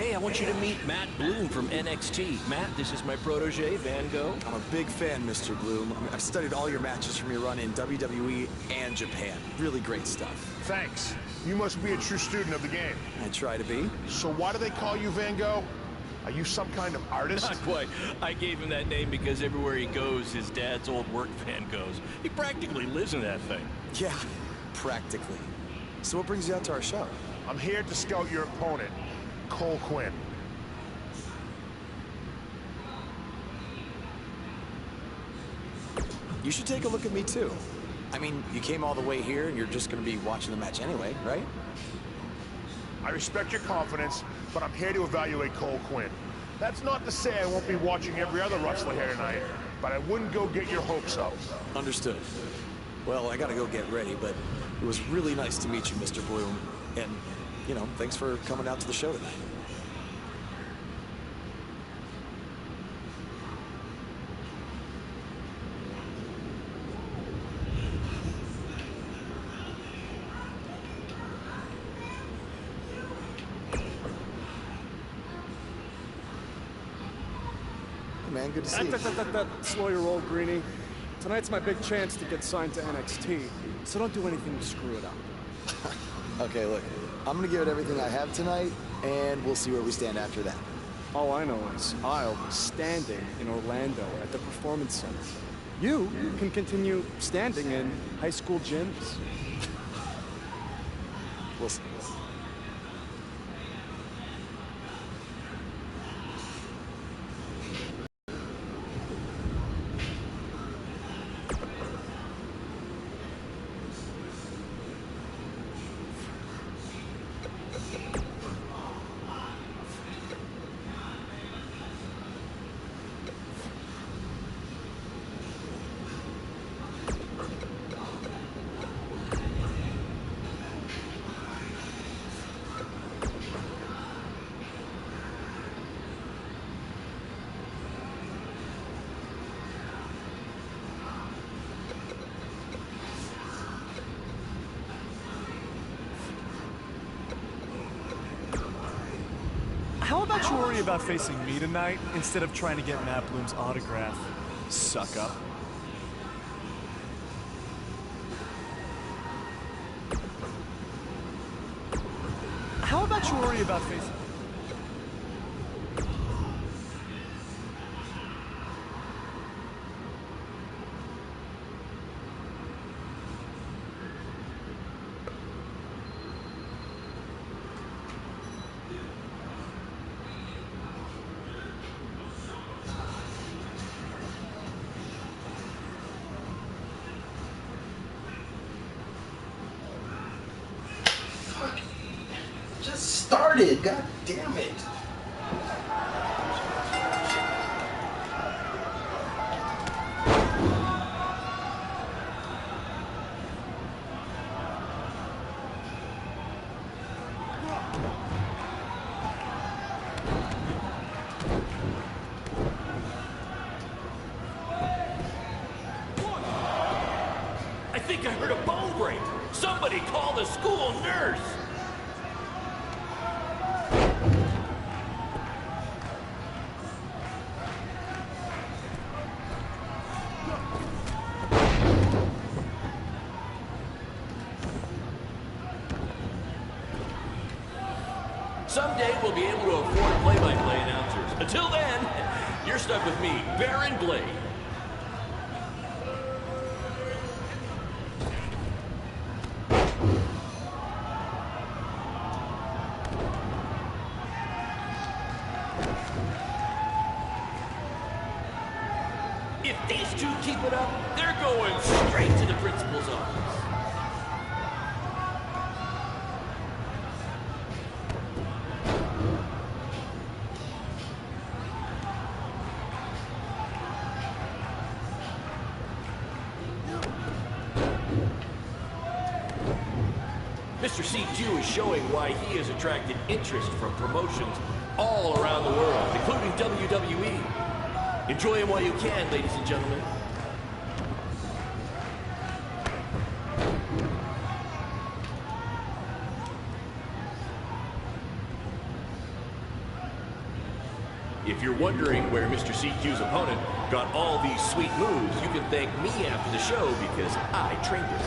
Hey, I want you to meet Matt Bloom from NXT. Matt, this is my protege, Van Gogh. I'm a big fan, Mr. Bloom. I studied all your matches from your run in WWE and Japan. Really great stuff. Thanks. You must be a true student of the game. I try to be. So why do they call you Van Gogh? Are you some kind of artist? Not quite. I gave him that name because everywhere he goes, his dad's old work van goes. He practically lives in that thing. Yeah, practically. So what brings you out to our show? I'm here to scout your opponent, Cole Quinn. You should take a look at me, too. I mean, you came all the way here, and you're just going to be watching the match anyway, right? I respect your confidence, but I'm here to evaluate Cole Quinn. That's not to say I won't be watching every other wrestler here tonight, but I wouldn't go get your hopes up. Understood. Well, I got to go get ready, but it was really nice to meet you, Mr. Bloom. And, you know, thanks for coming out to the show tonight. Man, good to see you. Slow your roll, Greenie. Tonight's my big chance to get signed to NXT, so don't do anything to screw it up. Okay, look, I'm gonna give it everything I have tonight, and we'll see where we stand after that. All I know is I'll be standing in Orlando at the Performance Center. You can continue standing in high school gyms. We'll see. How about you worry about facing me tonight instead of trying to get Matt Bloom's autograph, suck up? How about you worry about facing... Started, god damn it. I think I heard a bone break. Somebody call the school nurse. Someday we'll be able to afford play-by-play announcers. Until then, you're stuck with me, Baron Blade. If these two keep it up, they're going straight to the principal's office. Mr. C2 is showing why he has attracted interest from promotions all around the world, including WWE. Enjoy him while you can, ladies and gentlemen. If you're wondering where Mr. CQ's opponent got all these sweet moves, you can thank me after the show because I trained him.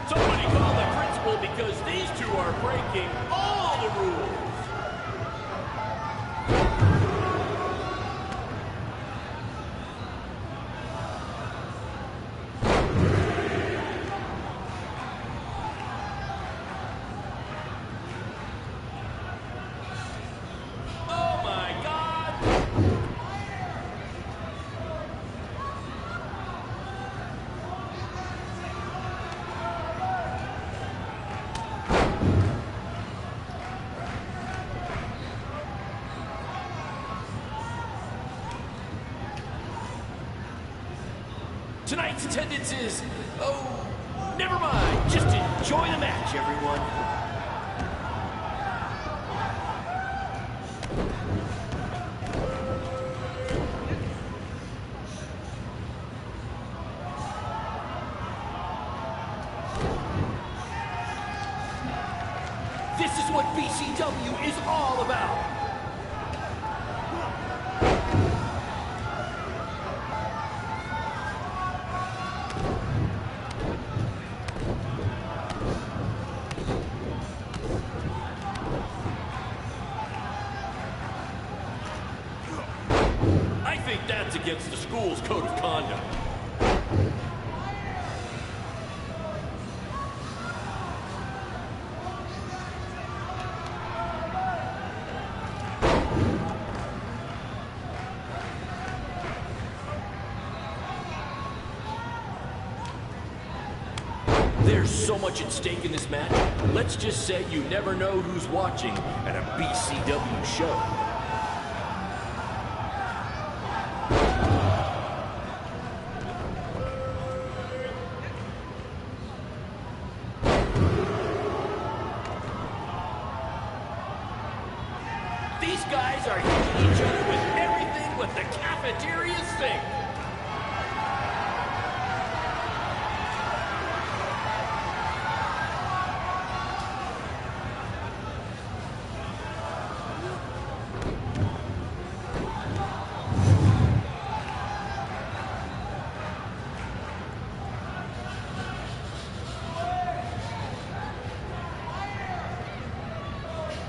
Somebody call the principal because these two are breaking all the rules. Tonight's attendance is, oh, never mind. Just enjoy the match, everyone. This is what BCW is all about. I think that's against the school's code of conduct. There's so much at stake in this match. Let's just say you never know who's watching at a BCW show. These guys are hitting each other with everything but the cafeteria sink.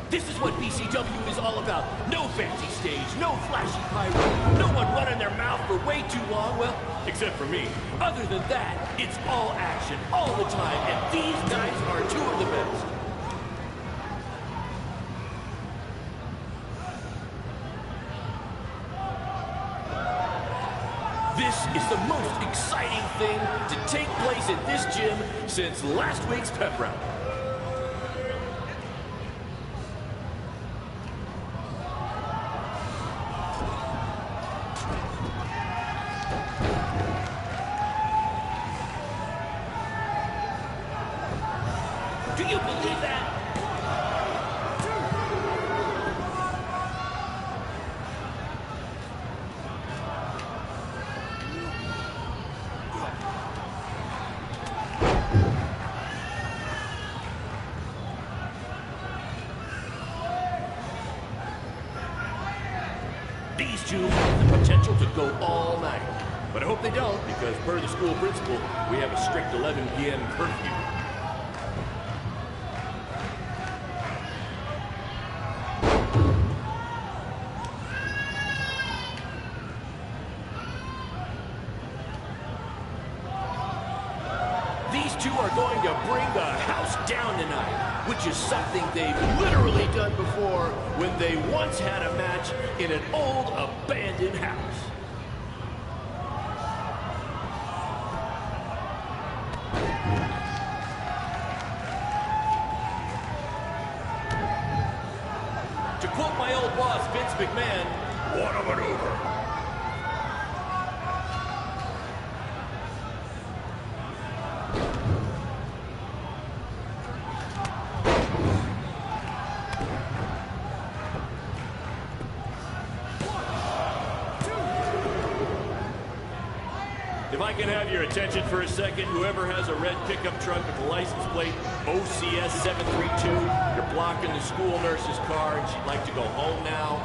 This is what BCW is all about. No fancy stage, no flashy pyro, no one running their mouth for way too long, well, except for me. Other than that, it's all action, all the time, and these guys are two of the best. This is the most exciting thing to take place at this gym since last week's pep rally. Do you believe that? These two have the potential to go all night. But I hope they don't, because per the school principal, we have a strict 11 p.m. curfew. These two are going to bring the house down tonight, which is something they've literally done before when they once had a match in an old abandoned house. To quote my old boss, Vince McMahon, what a maneuver. If I can have your attention for a second, whoever has a red pickup truck with the license plate OCS 732, you're blocking the school nurse's car and she'd like to go home now.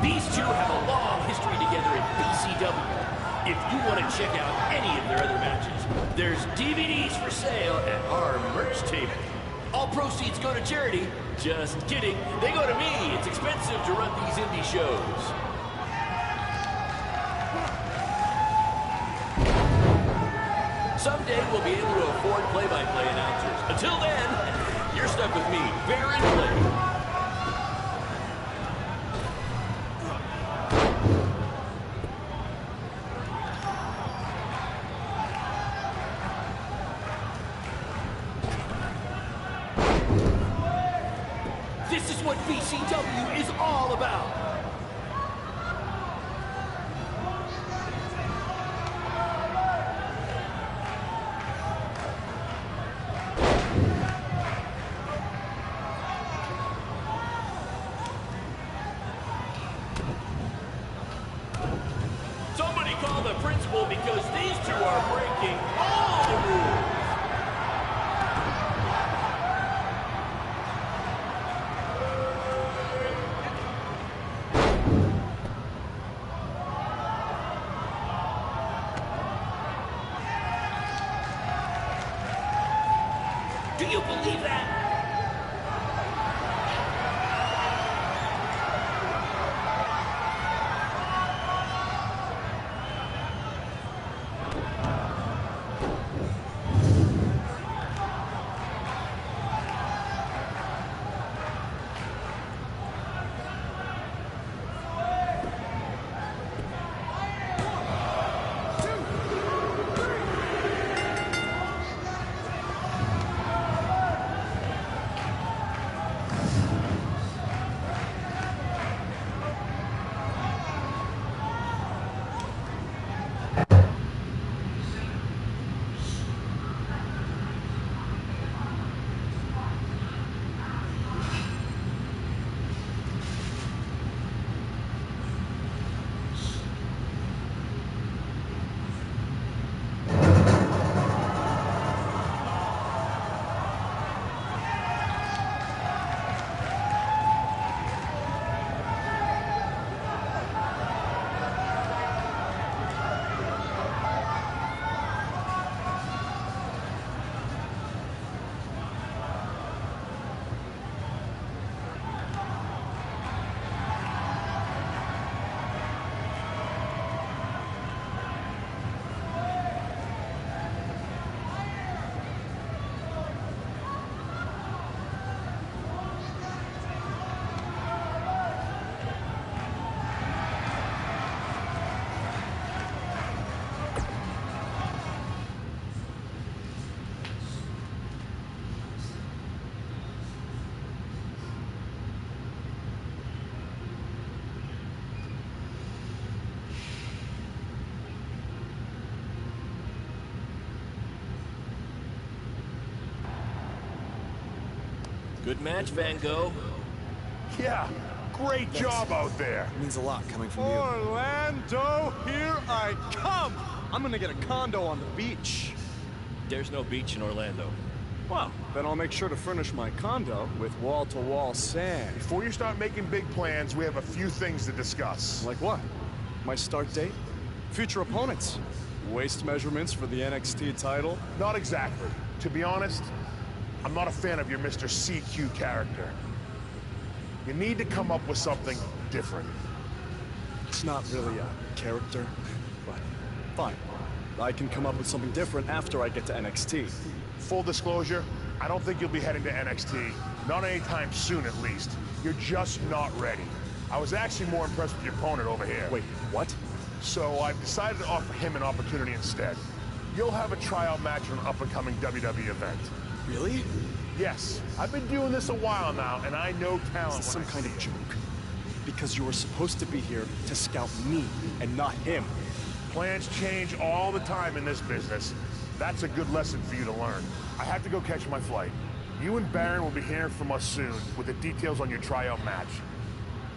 These two have a long history together in BCW. If you want to check out any of their other matches, there's DVDs for sale at our merch table. All proceeds go to charity. Just kidding. They go to me. It's expensive to run these indie shows. Someday we'll be able to afford play-by-play announcers. Until then, you're stuck with me, Baron Blade. This is what BCW is all about. Somebody call the principal because these two are breaking all the rules. Do you believe that? Good match, Van Gogh. Yeah, great job out there. It means a lot coming from you. Orlando, here I come! I'm gonna get a condo on the beach. There's no beach in Orlando. Well, then I'll make sure to furnish my condo with wall-to-wall sand. Before you start making big plans, we have a few things to discuss. Like what? My start date? Future opponents? Waist measurements for the NXT title? Not exactly. To be honest, I'm not a fan of your Mr. CQ character. You need to come up with something different. It's not really a character, but fine. I can come up with something different after I get to NXT. Full disclosure, I don't think you'll be heading to NXT. Not anytime soon, at least. You're just not ready. I was actually more impressed with your opponent over here. Wait, what? So I've decided to offer him an opportunity instead. You'll have a tryout match in an up-and-coming WWE event. Really? Yes, I've been doing this a while now, and I know talent. Is this some when I kind see of it. joke? Because you were supposed to be here to scout me and not him. Plans change all the time in this business. That's a good lesson for you to learn. I have to go catch my flight. You and Baron will be hearing from us soon with the details on your tryout match.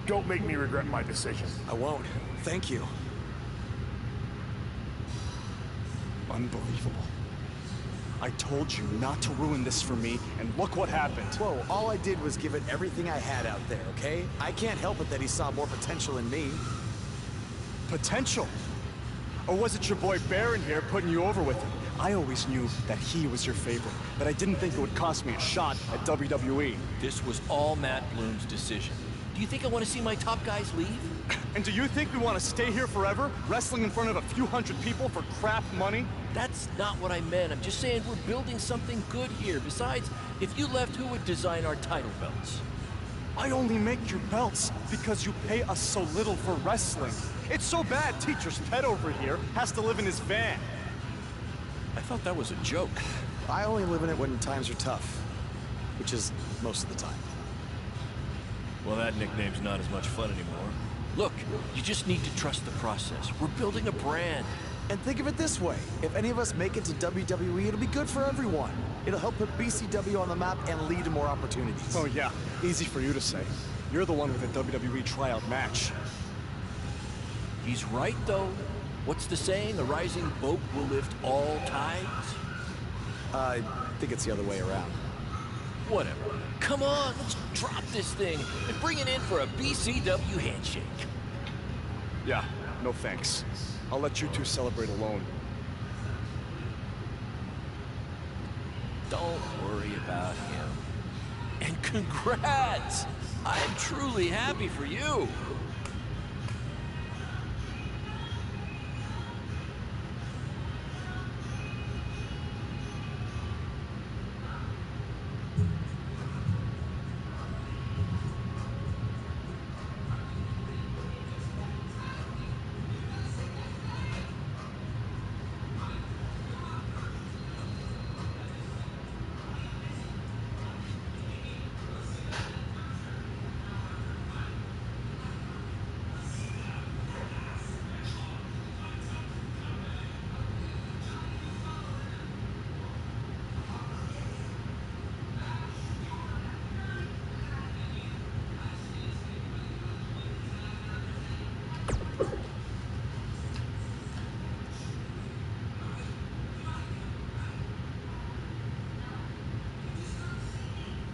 Don't make me regret my decision. I won't. Thank you. Unbelievable. I told you not to ruin this for me, and look what happened. Whoa, all I did was give it everything I had out there, okay? I can't help it that he saw more potential in me. Potential? Or was it your boy Baron here putting you over with him? I always knew that he was your favorite, but I didn't think it would cost me a shot at WWE. This was all Matt Bloom's decision. Do you think I want to see my top guys leave? And do you think we want to stay here forever, wrestling in front of a few hundred people for crap money? That's not what I meant. I'm just saying we're building something good here. Besides, if you left, who would design our title belts? I only make your belts because you pay us so little for wrestling. It's so bad Teacher's pet over here has to live in his van. I thought that was a joke. I only live in it when times are tough, which is most of the time. Well, that nickname's not as much fun anymore. Look, you just need to trust the process. We're building a brand. And think of it this way. If any of us make it to WWE, it'll be good for everyone. It'll help put BCW on the map and lead to more opportunities. Oh yeah, easy for you to say. You're the one with a WWE tryout match. He's right, though. What's the saying? A rising boat will lift all tides? I think it's the other way around. Whatever. Come on, let's drop this thing and bring it in for a BCW handshake. Yeah, no thanks. I'll let you two celebrate alone. Don't worry about him. And congrats! I'm truly happy for you.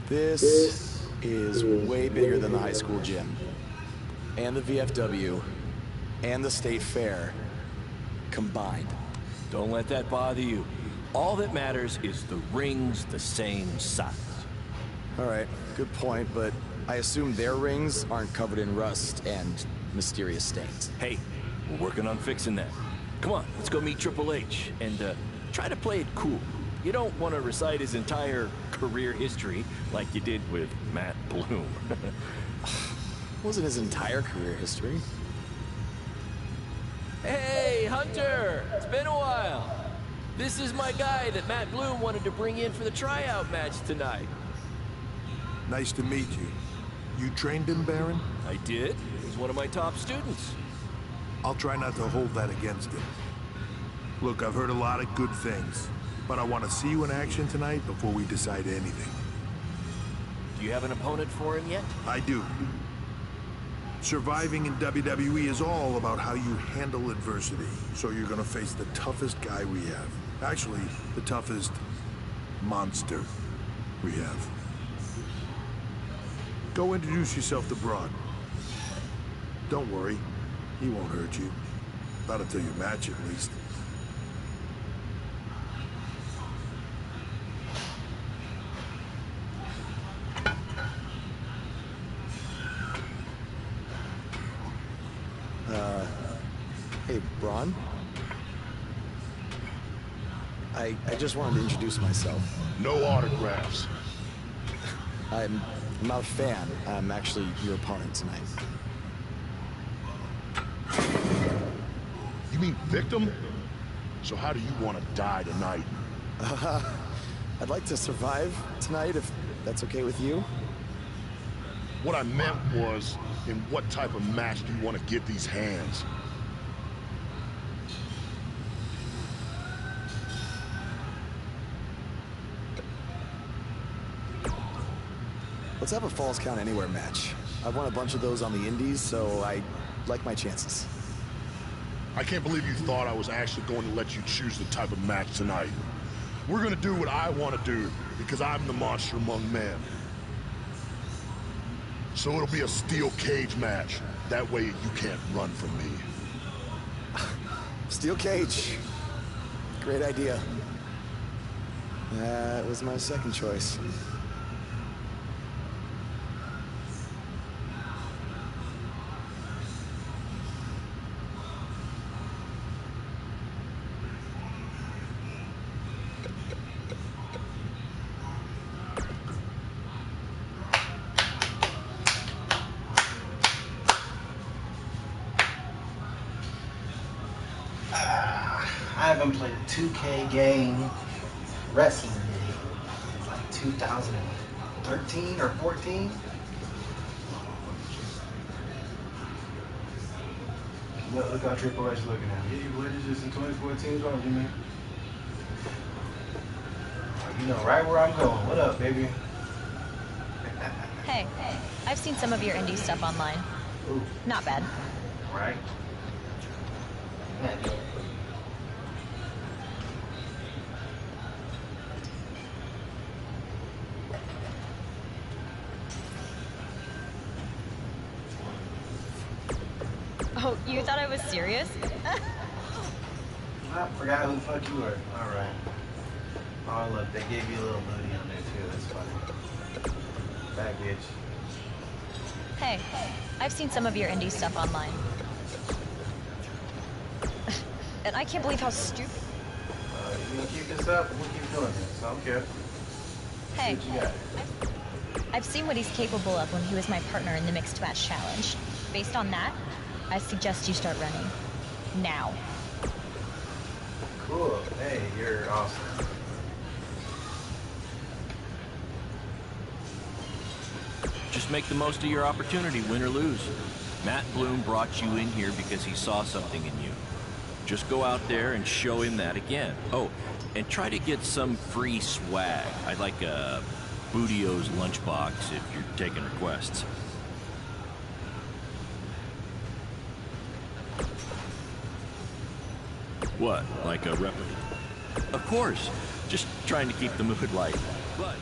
This is way bigger than the high school gym, and the VFW, and the state fair combined. Don't let that bother you. All that matters is the ring's the same size. All right, good point, but I assume their rings aren't covered in rust and mysterious stains. Hey, we're working on fixing that. Come on, let's go meet Triple H and try to play it cool. You don't want to recite his entire career history like you did with Matt Bloom. Wasn't his entire career history. Hey, Hunter! It's been a while. This is my guy that Matt Bloom wanted to bring in for the tryout match tonight. Nice to meet you. You trained him, Baron? I did. He's one of my top students. I'll try not to hold that against him. Look, I've heard a lot of good things, but I want to see you in action tonight before we decide anything. Do you have an opponent for him yet? I do. Surviving in WWE is all about how you handle adversity. So you're gonna face the toughest guy we have. Actually, the toughest monster we have. Go introduce yourself to Braun. Don't worry, he won't hurt you. Not until you match, at least. Hey, Braun? I just wanted to introduce myself. No autographs. I'm not a fan. I'm actually your opponent tonight. You mean victim? So how do you want to die tonight? I'd like to survive tonight, if that's okay with you. What I meant was, in what type of match do you want to get these hands? Let's have a Falls Count Anywhere match. I've won a bunch of those on the indies, so I like my chances. I can't believe you thought I was actually going to let you choose the type of match tonight. We're gonna do what I want to do, because I'm the monster among men. So it'll be a steel cage match. That way you can't run from me. Steel cage. Great idea. That was my second choice. I haven't played a 2K game wrestling since like 2013 or 14. Look how Triple H looking at me. What is this in 2014? Wrong with you, man? You know right where I'm going. What up, baby? Hey, I've seen some of your indie stuff online. Ooh. Not bad. Right? Man, Oh, you thought I was serious? I forgot who the fuck you were. Alright. Oh, look, they gave you a little booty on there, too. That's funny. Back, bitch. Hey, I've seen some of your indie stuff online. And I can't believe how stupid... You gonna keep this up? We'll keep doing this. I don't care. Hey, What you got? I've seen what he's capable of when he was my partner in the Mixed Match Challenge. Based on that, I suggest you start running. Now. Cool. Hey, you're awesome. Just make the most of your opportunity, win or lose. Matt Bloom brought you in here because he saw something in you. Just go out there and show him that again. Oh, and try to get some free swag. I'd like a Bootio's lunchbox if you're taking requests. What, like a replica? Of course, just trying to keep the mood light. But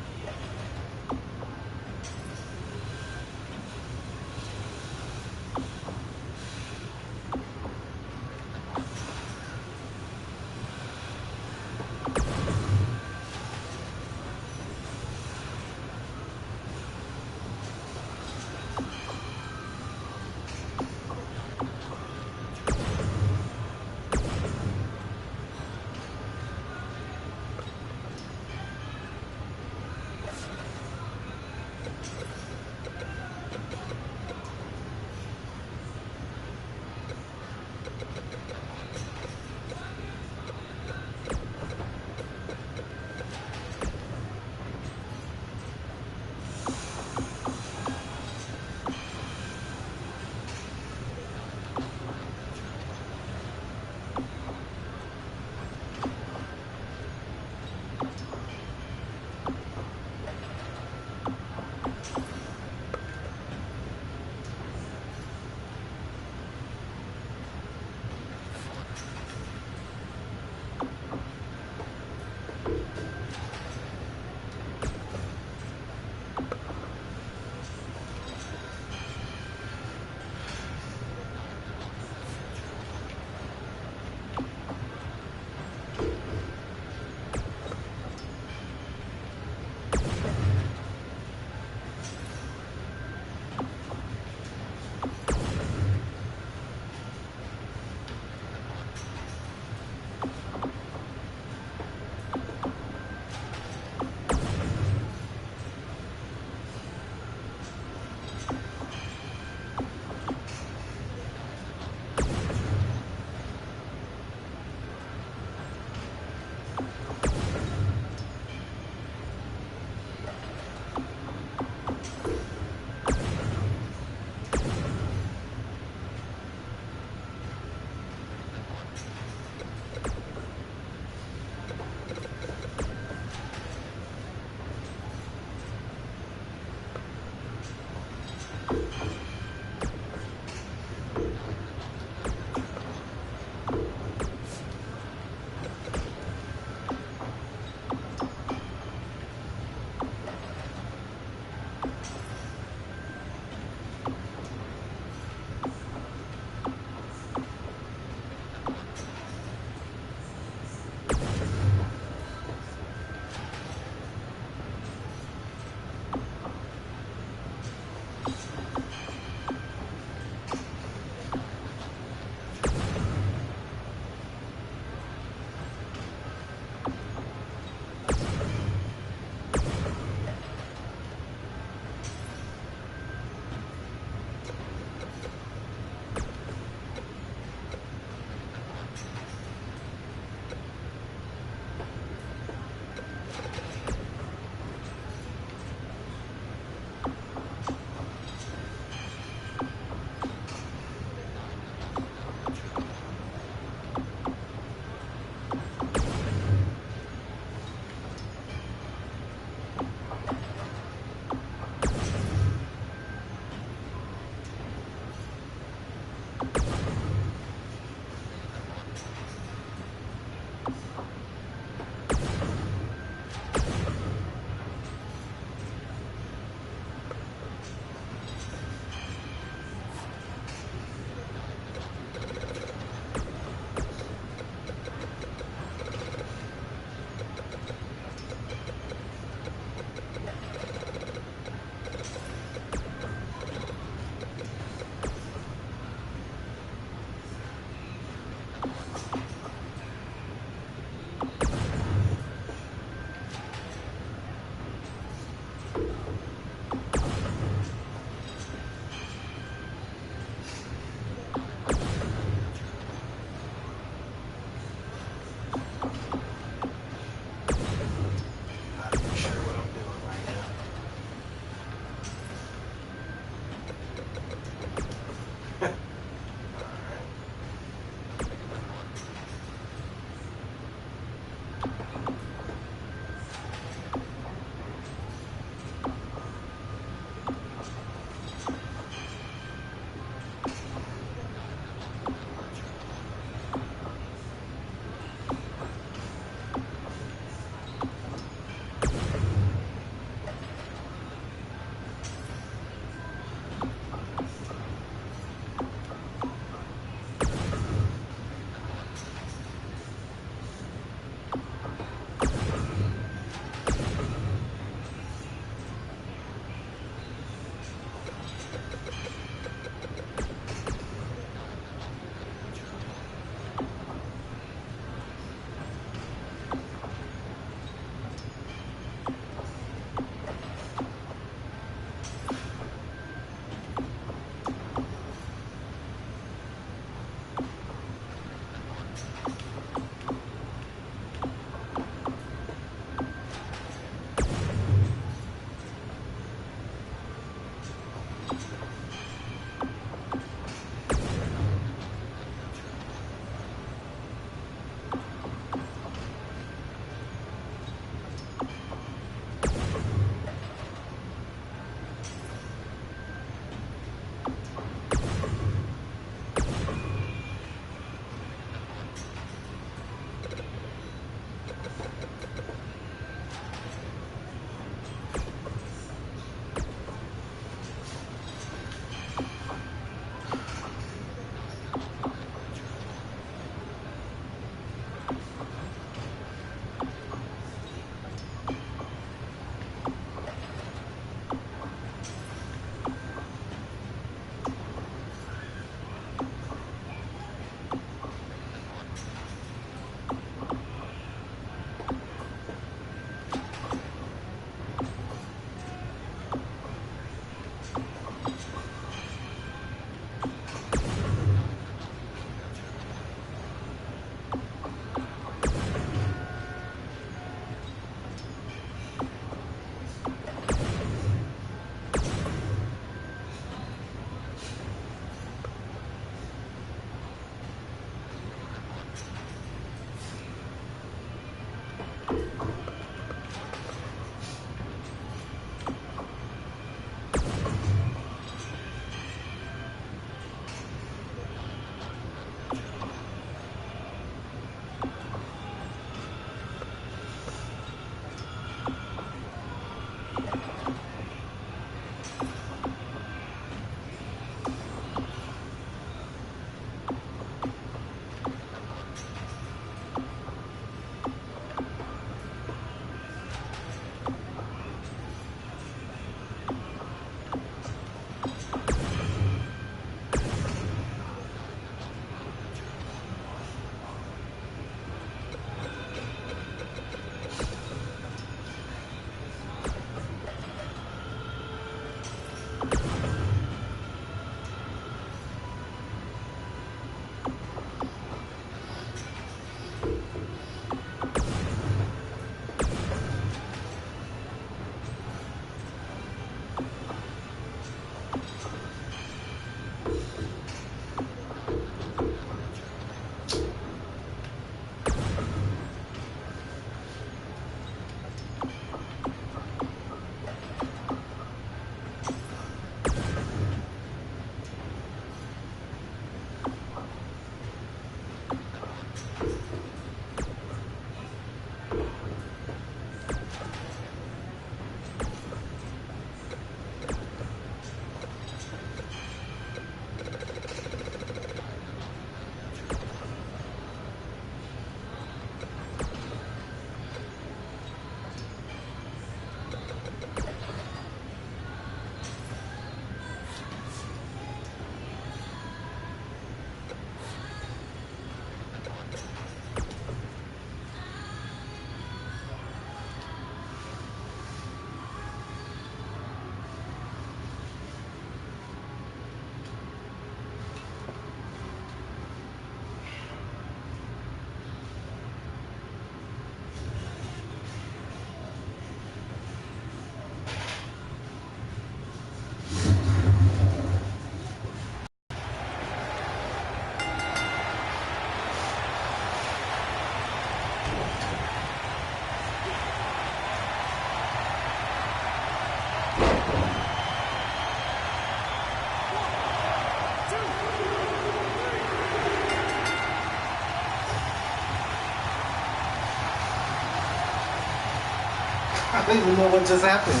I don't even know what just happened.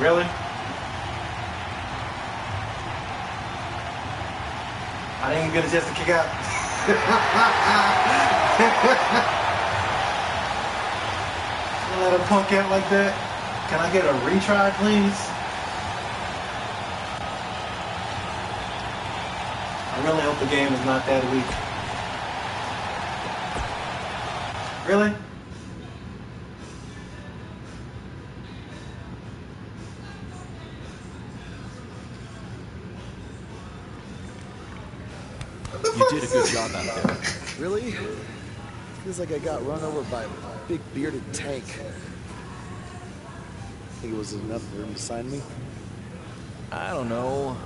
Really? I didn't even get a chance to kick out. Let him punk out like that. Can I get a retry, please? I really hope the game is not that weak. Really? You did a good job out there. Really? Feels like I got run over by a big bearded tank. Think it was enough for him to sign me? I don't know.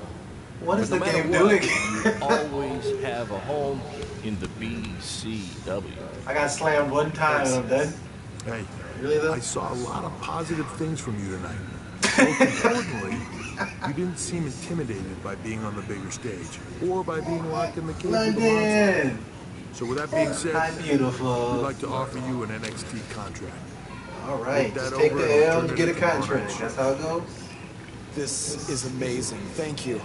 What is But the no matter game what, doing? You always have a home in the BCW. I got slammed one time and I'm done. Hey, Really though? I saw a lot of positive things from you tonight. Most importantly, you didn't seem intimidated by being on the bigger stage or by being locked in the cage with the monster. London! So with that being said, Hi, beautiful. we'd like to offer you an NXT contract. Alright, Look just that take over the and L return and it get a at tomorrow contract. night's That's show. how it goes. This is amazing. Thank you.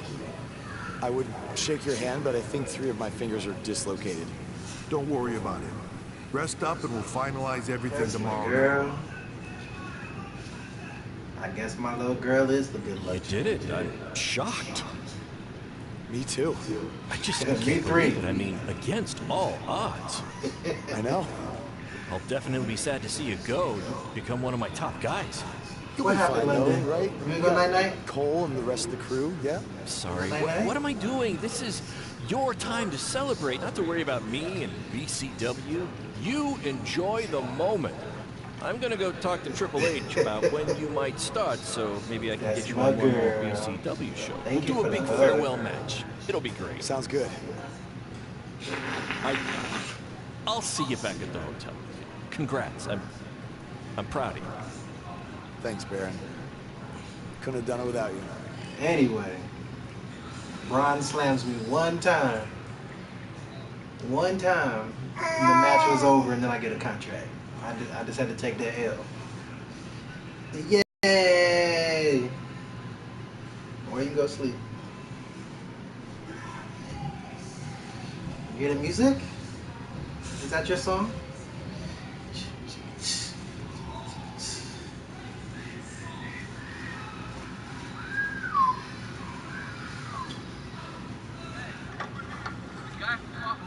I would shake your hand, but I think 3 of my fingers are dislocated. Don't worry about it. Rest up and we'll finalize everything That's my tomorrow. girl. I guess my little girl is the good You luck. did it. I'm shocked. Me too. I just Yeah, can't me three. believe it. I mean, against all odds. I know. I'll definitely be sad to see you go. You've become one of my top guys. You'll What be happened, fine, though, London? right? You go night-night? Cole and the rest of the crew, yeah? Sorry. Night-night. What am I doing? This is your time to celebrate, not to worry about me and BCW. You enjoy the moment. I'm gonna go talk to Triple H about when you might start, so maybe I can That's get you my on one more girl. BCW show. Thank you We'll do for a big the hug. farewell match. It'll be great. Sounds good. I'll see you back at the hotel. Congrats. I'm proud of you. Thanks, Baron. Couldn't have done it without you. Anyway, Braun slams me one time. One time, and the match was over, and then I get a contract. I just had to take that L. Yay! Or you can go sleep. You hear the music? Is that your song?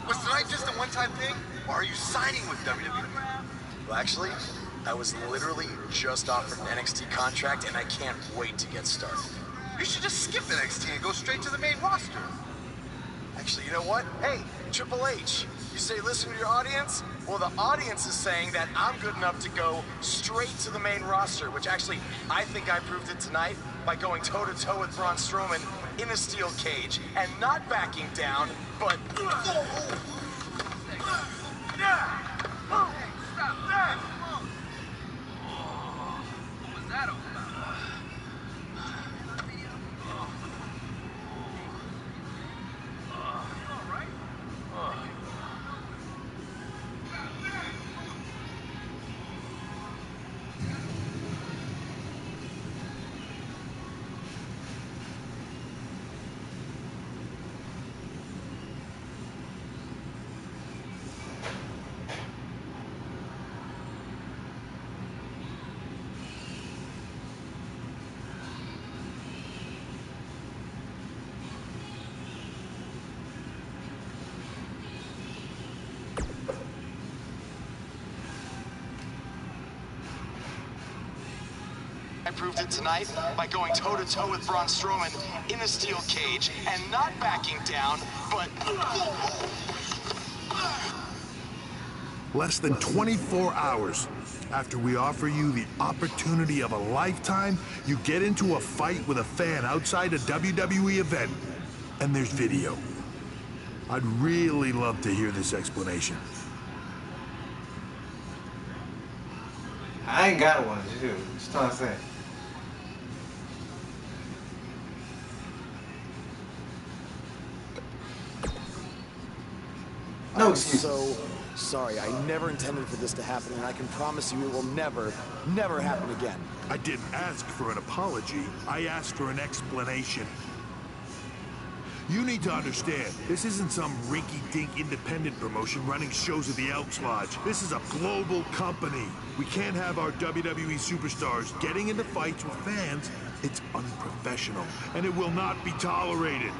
Was tonight just a one-time thing, or are you signing with WWE? Well, actually, I was literally just offered an NXT contract, and I can't wait to get started. You should just skip NXT and go straight to the main roster. Actually, you know what? Hey, Triple H, you say listen to your audience? Well, the audience is saying that I'm good enough to go straight to the main roster, which actually, I think I proved it tonight by going toe-to-toe with Braun Strowman in a steel cage and not backing down, but... I proved it tonight by going toe-to-toe with Braun Strowman in a steel cage and not backing down, but... Less than 24 hours after we offer you the opportunity of a lifetime, you get into a fight with a fan outside a WWE event, and there's video. I'd really love to hear this explanation. I ain't got one, dude. Just trying to say. No I'm excuses. so sorry. I never intended for this to happen, and I can promise you it will never, never happen again. I didn't ask for an apology. I asked for an explanation. You need to understand, this isn't some rinky-dink independent promotion running shows at the Elks Lodge. This is a global company. We can't have our WWE superstars getting into fights with fans. It's unprofessional, and it will not be tolerated.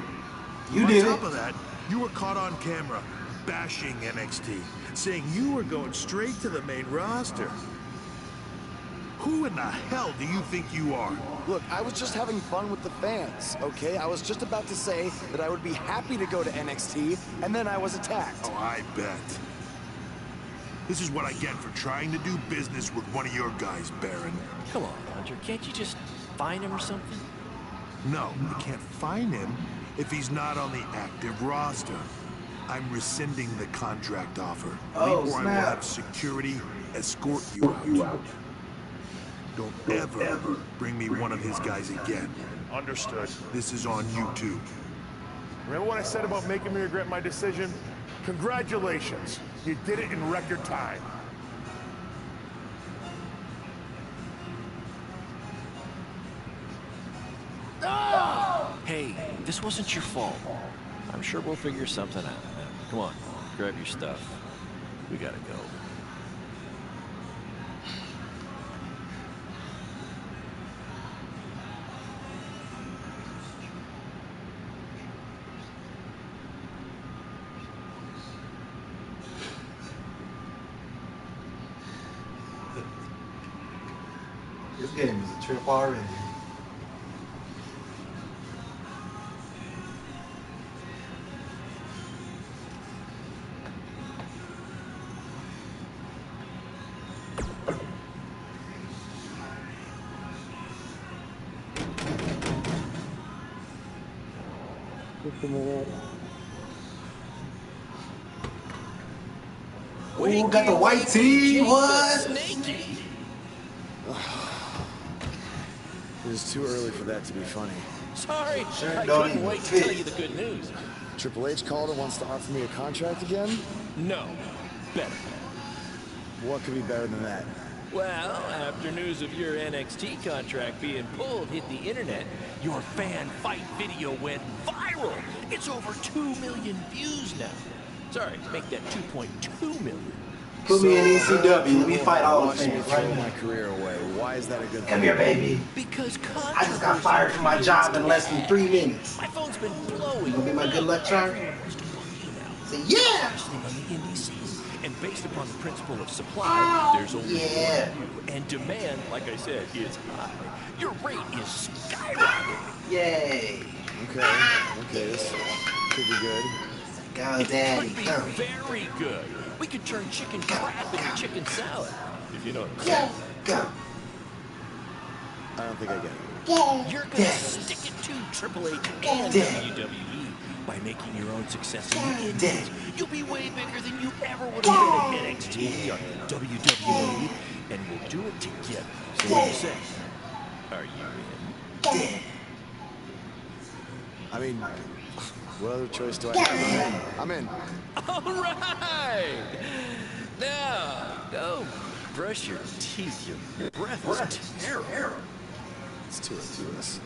You did On it. top of that, you were caught on camera bashing NXT, saying you were going straight to the main roster. Who in the hell do you think you are? Look, I was just having fun with the fans, okay? I was just about to say that I would be happy to go to NXT, and then I was attacked. Oh, I bet. This is what I get for trying to do business with one of your guys, Baron. Come on, Hunter. Can't you just find him or something? No, I can't fine him if he's not on the active roster. I'm rescinding the contract offer. Oh, Or I will snap. have security escort you out. Don't ever bring me one of his guys again. Understood. This is on you too. Remember what I said about making me regret my decision? Congratulations. You did it in record time. Hey, this wasn't your fault. I'm sure we'll figure something out. Come on, grab your stuff. We gotta go. This game is a trip already. Ooh, got the white tee. What? It is too early for that to be funny. Sorry, Sure I don't couldn't even wait to fit. tell you the good news. Triple H called and wants to offer me a contract again? No, better. What could be better than that? Well, after news of your NXT contract being pulled hit the internet, your fan fight video went viral. It's over 2 million views now. Sorry, make that 2.2 million. Put me in ECW. Let me fight all the Watching me fans throw right my now. career away. Why is that a good Come thing? here, baby. Because I just got fired from my job in less than 3 minutes. My phone's been blowing. Gonna be my good luck charm? Everyone wants to book you now. Say yeah. Especially on the indie scene. And based upon the principle of supply, there's only Yeah. one you. And demand, like I said, is high. Your rate is skyrocketing. Yay. Okay, this could be good. Go, It daddy. could be Go. very good. We could turn chicken crap into chicken salad, if you know what I'm saying. Go. I don't think I get it. You're gonna stick it to Triple H and WWE by making your own success in the indies. You'll be way bigger than you ever would have been at NXT or WWE, and we'll do it together. So what do you say? Are you in? I mean, what other choice do I have? I'm in. All right. Now, go brush your teeth. Your breath is terrible. Let's do this.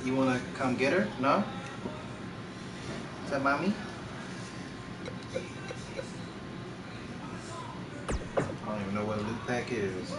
You wanna come get her? No? Is that mommy? I don't even know what a loot pack is.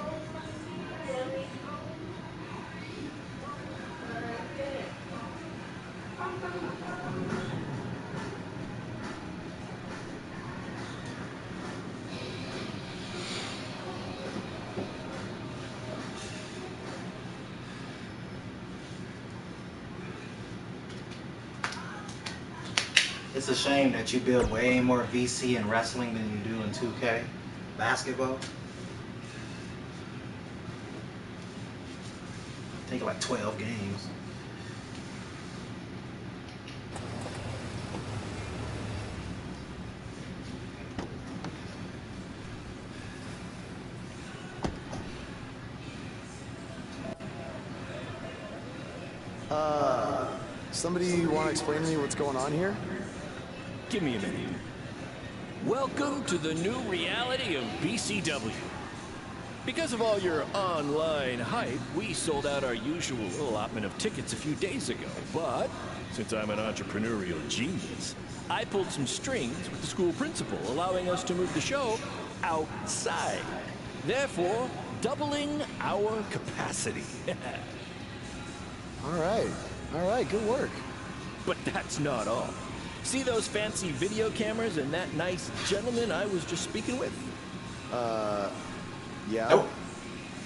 It's a shame that you build way more VC in wrestling than you do in 2K basketball. Take like 12 games. somebody want to explain to me what's going on here? Give me a minute. Welcome to the new reality of BCW. Because of all your online hype, we sold out our usual allotment of tickets a few days ago. But since I'm an entrepreneurial genius, I pulled some strings with the school principal, allowing us to move the show outside. Therefore, doubling our capacity. All right, good work. But that's not all. See those fancy video cameras and that nice gentleman I was just speaking with? Yeah? Nope.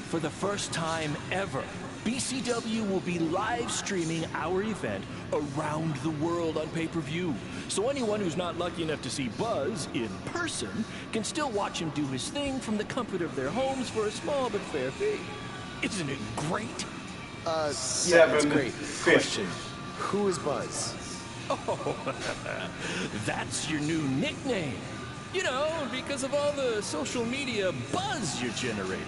For the first time ever, BCW will be live streaming our event around the world on pay-per-view. So anyone who's not lucky enough to see Buzz in person can still watch him do his thing from the comfort of their homes for a small but fair fee. Isn't it great? Yeah, that's great. 750. Question. Who is Buzz? Oh, that's your new nickname. You know, because of all the social media buzz you're generating.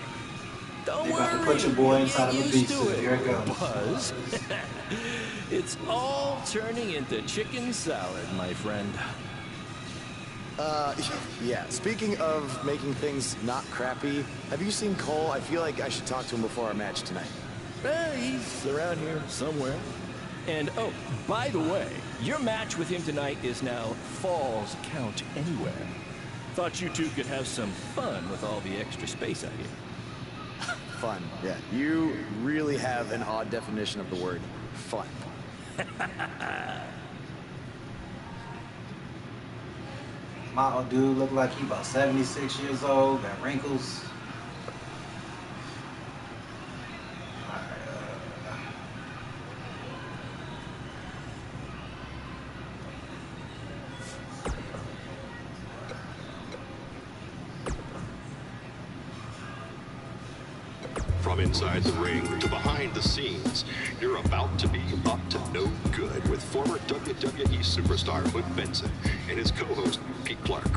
Don't They worry, about to put your boy inside get of a used beast to suit. it, Here it goes. Buzz. It's all turning into chicken salad, my friend. Yeah, speaking of making things not crappy, have you seen Cole? I feel like I should talk to him before our match tonight. He's around here somewhere. And oh, by the way, your match with him tonight is now Falls Count Anywhere. Thought you two could have some fun with all the extra space out here. Fun, yeah. You really have an odd definition of the word fun. My old dude look like he about 76 years old, got wrinkles. From inside the ring to behind the scenes, you're about to be up to no good with former WWE superstar Hood Benson and his co-host Pete Clark.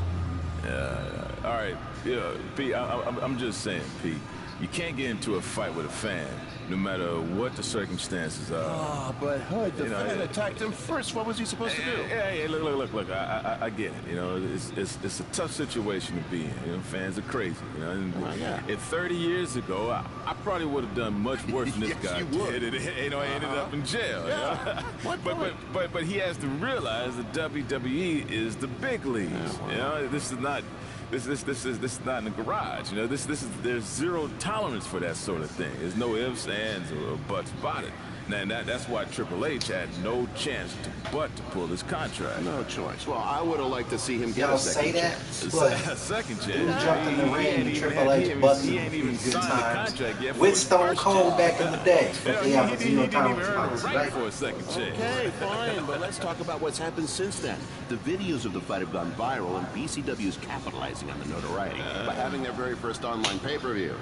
All right, yeah, Pete, I'm just saying, Pete, you can't get into a fight with a fan, no matter what the circumstances are. Oh, but Hood, the fan attacked him first. What was he supposed to do? Hey, look, I get it. You know, it's a tough situation to be in. You know, fans are crazy. You know, and if 30 years ago, I probably would have done much worse than this guy did. You know, I ended up in jail. Yeah. You know? But he has to realize that WWE is the big leagues. You know, this is not. This is not in the garage, you know. There's zero tolerance for that sort of thing. There's no ifs, ands, or buts about it. And that's why Triple H had no chance to pull his contract. No choice. Well, I would have liked to see him get a second chance. A second chance. Who jumped in the ring and Triple H busted he ain't even good signed the times contract yet. with Stone Cold back in the day. But they have He zero didn't even tolerance earn about a this, right right? for a second chance. Okay, fine, but let's talk about what's happened since then. The videos of the fight have gone viral, and BCW's capitalizing on the notoriety by having their very first online pay-per-view.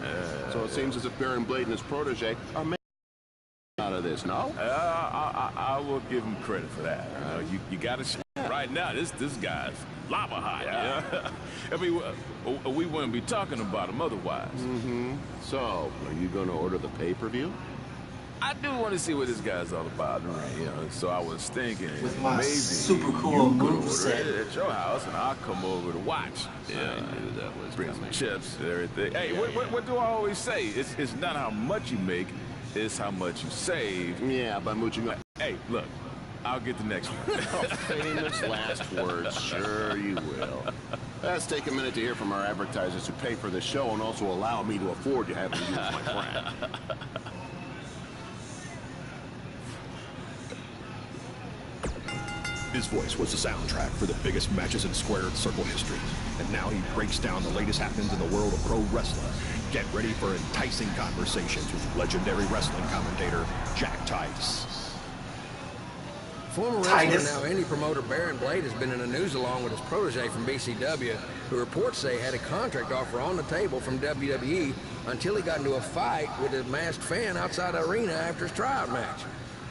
So it seems as if Baron Blade and his protege are making out of this, no? I will give him credit for that. You got to right now. This guy's lava hot. Yeah. I mean, we wouldn't be talking about him otherwise. So, are you going to order the pay-per-view? I do want to see what this guy's all about, right? You know, so I was thinking With my maybe super cool you could order moveset. it at your house, and I'll come over to watch. I knew that was Bring some coming. chips and everything. Hey, what do I always say? It's not how much you make, it's how much you save. Yeah, by mooching up. Hey, look, I'll get the next one. Famous last words. Sure you will. Let's take a minute to hear from our advertisers who pay for the show and also allow me to afford to have you use my brand. His voice was the soundtrack for the biggest matches in Squared Circle history. And now he breaks down the latest happenings in the world of pro wrestling. Get ready for enticing conversations with legendary wrestling commentator Jack Tice. Former wrestler and now indie promoter Baron Blade has been in the news along with his protege from BCW, who reports say had a contract offer on the table from WWE until he got into a fight with a masked fan outside the arena after his tryout match.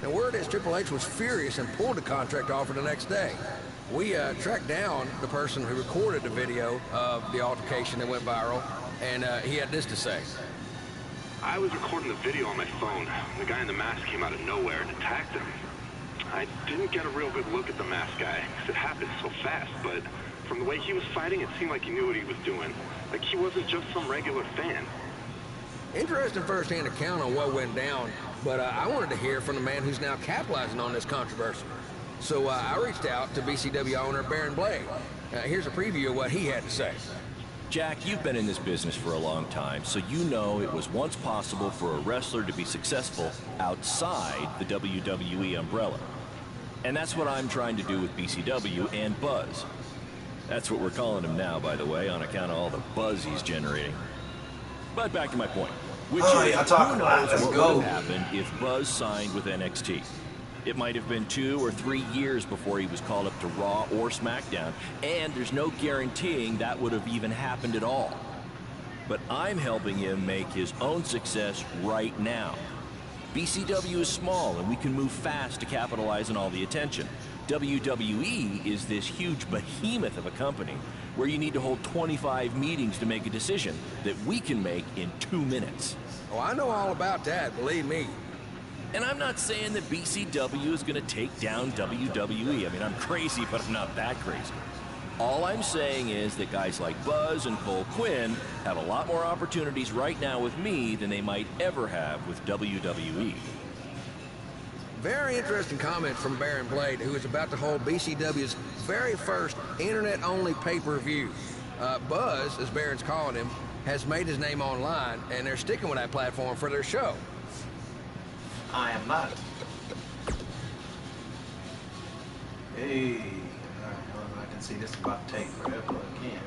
Now, word is Triple H was furious and pulled the contract offer the next day. We tracked down the person who recorded the video of the altercation that went viral, and he had this to say. I was recording the video on my phone. The guy in the mask came out of nowhere and attacked him. I didn't get a real good look at the masked guy, because it happened so fast, but from the way he was fighting, it seemed like he knew what he was doing. Like he wasn't just some regular fan. Interesting first-hand account on what went down, but I wanted to hear from the man who's now capitalizing on this controversy. So I reached out to BCW owner Baron Blade. Here's a preview of what he had to say. Jack, you've been in this business for a long time, so you know it was once possible for a wrestler to be successful outside the WWE umbrella. And that's what I'm trying to do with BCW and Buzz. That's what we're calling him now, by the way, on account of all the buzz he's generating. But back to my point, which is, who knows what would have happened if Buzz signed with NXT. It might have been 2 or 3 years before he was called up to Raw or SmackDown, and there's no guaranteeing that would have even happened at all. But I'm helping him make his own success right now. BCW is small, and we can move fast to capitalize on all the attention. WWE is this huge behemoth of a company where you need to hold 25 meetings to make a decision that we can make in 2 minutes. Oh, I know all about that, believe me. And I'm not saying that BCW is going to take down WWE. I mean, I'm crazy, but I'm not that crazy. All I'm saying is that guys like Buzz and Cole Quinn have a lot more opportunities right now with me than they might ever have with WWE. Very interesting comment from Baron Blade, who is about to hold BCW's very first internet-only pay-per-view. Buzz, as Baron's calling him, has made his name online, and they're sticking with that platform for their show. I am not. Hey, I can see this is about to take forever again.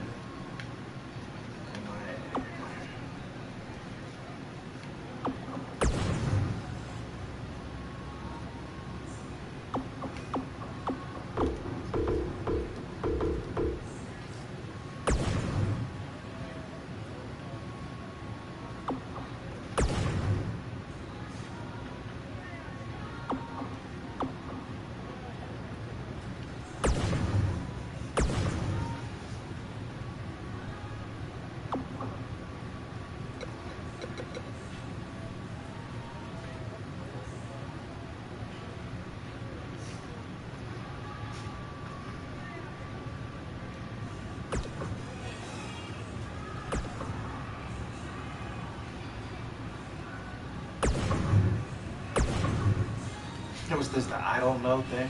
Was this the I don't know thing?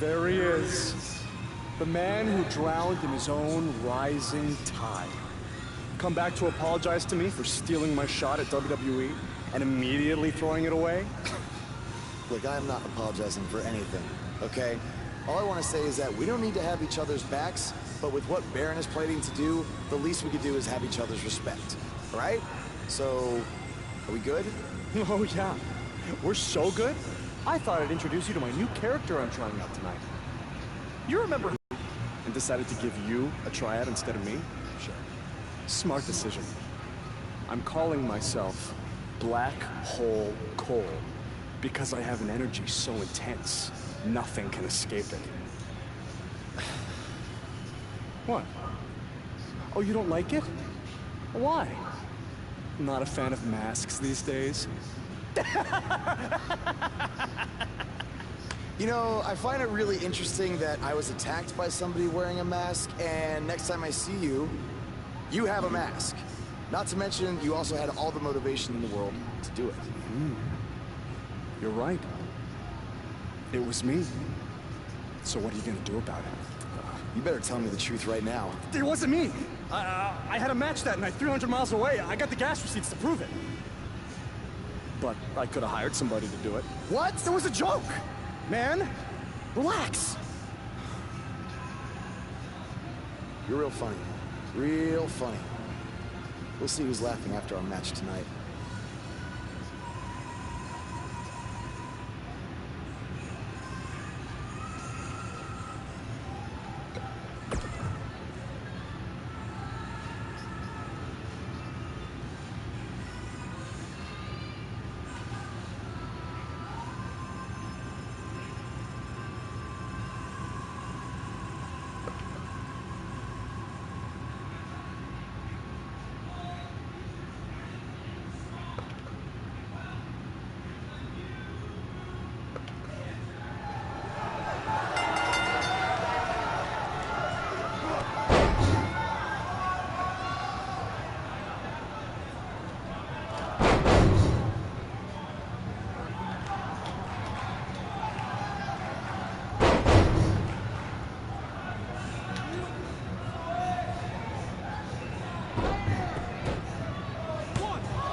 There he is. The man who drowned in his own rising tide. Come back to apologize to me for stealing my shot at WWE and immediately throwing it away? Look, I'm not apologizing for anything, okay? All I want to say is that we don't need to have each other's backs, but with what Baron is planning to do, the least we could do is have each other's respect. All right? So, are we good? Oh, yeah. We're so good. I thought I'd introduce you to my new character I'm trying out tonight. You remember and decided to give you a tryout instead of me? Sure. Smart decision. I'm calling myself Black Hole Cole because I have an energy so intense, nothing can escape it. What? Oh, you don't like it? Why? Not a fan of masks these days? You know, I find it really interesting that I was attacked by somebody wearing a mask, and next time I see you, you have a mask. Not to mention, you also had all the motivation in the world to do it. You're right. It was me. So what are you gonna do about it? You better tell me the truth right now. It wasn't me! I had a match that night, 300 miles away. I got the gas receipts to prove it. But I could have hired somebody to do it. What? It was a joke! Man, relax. You're real funny. Real funny. We'll see who's laughing after our match tonight.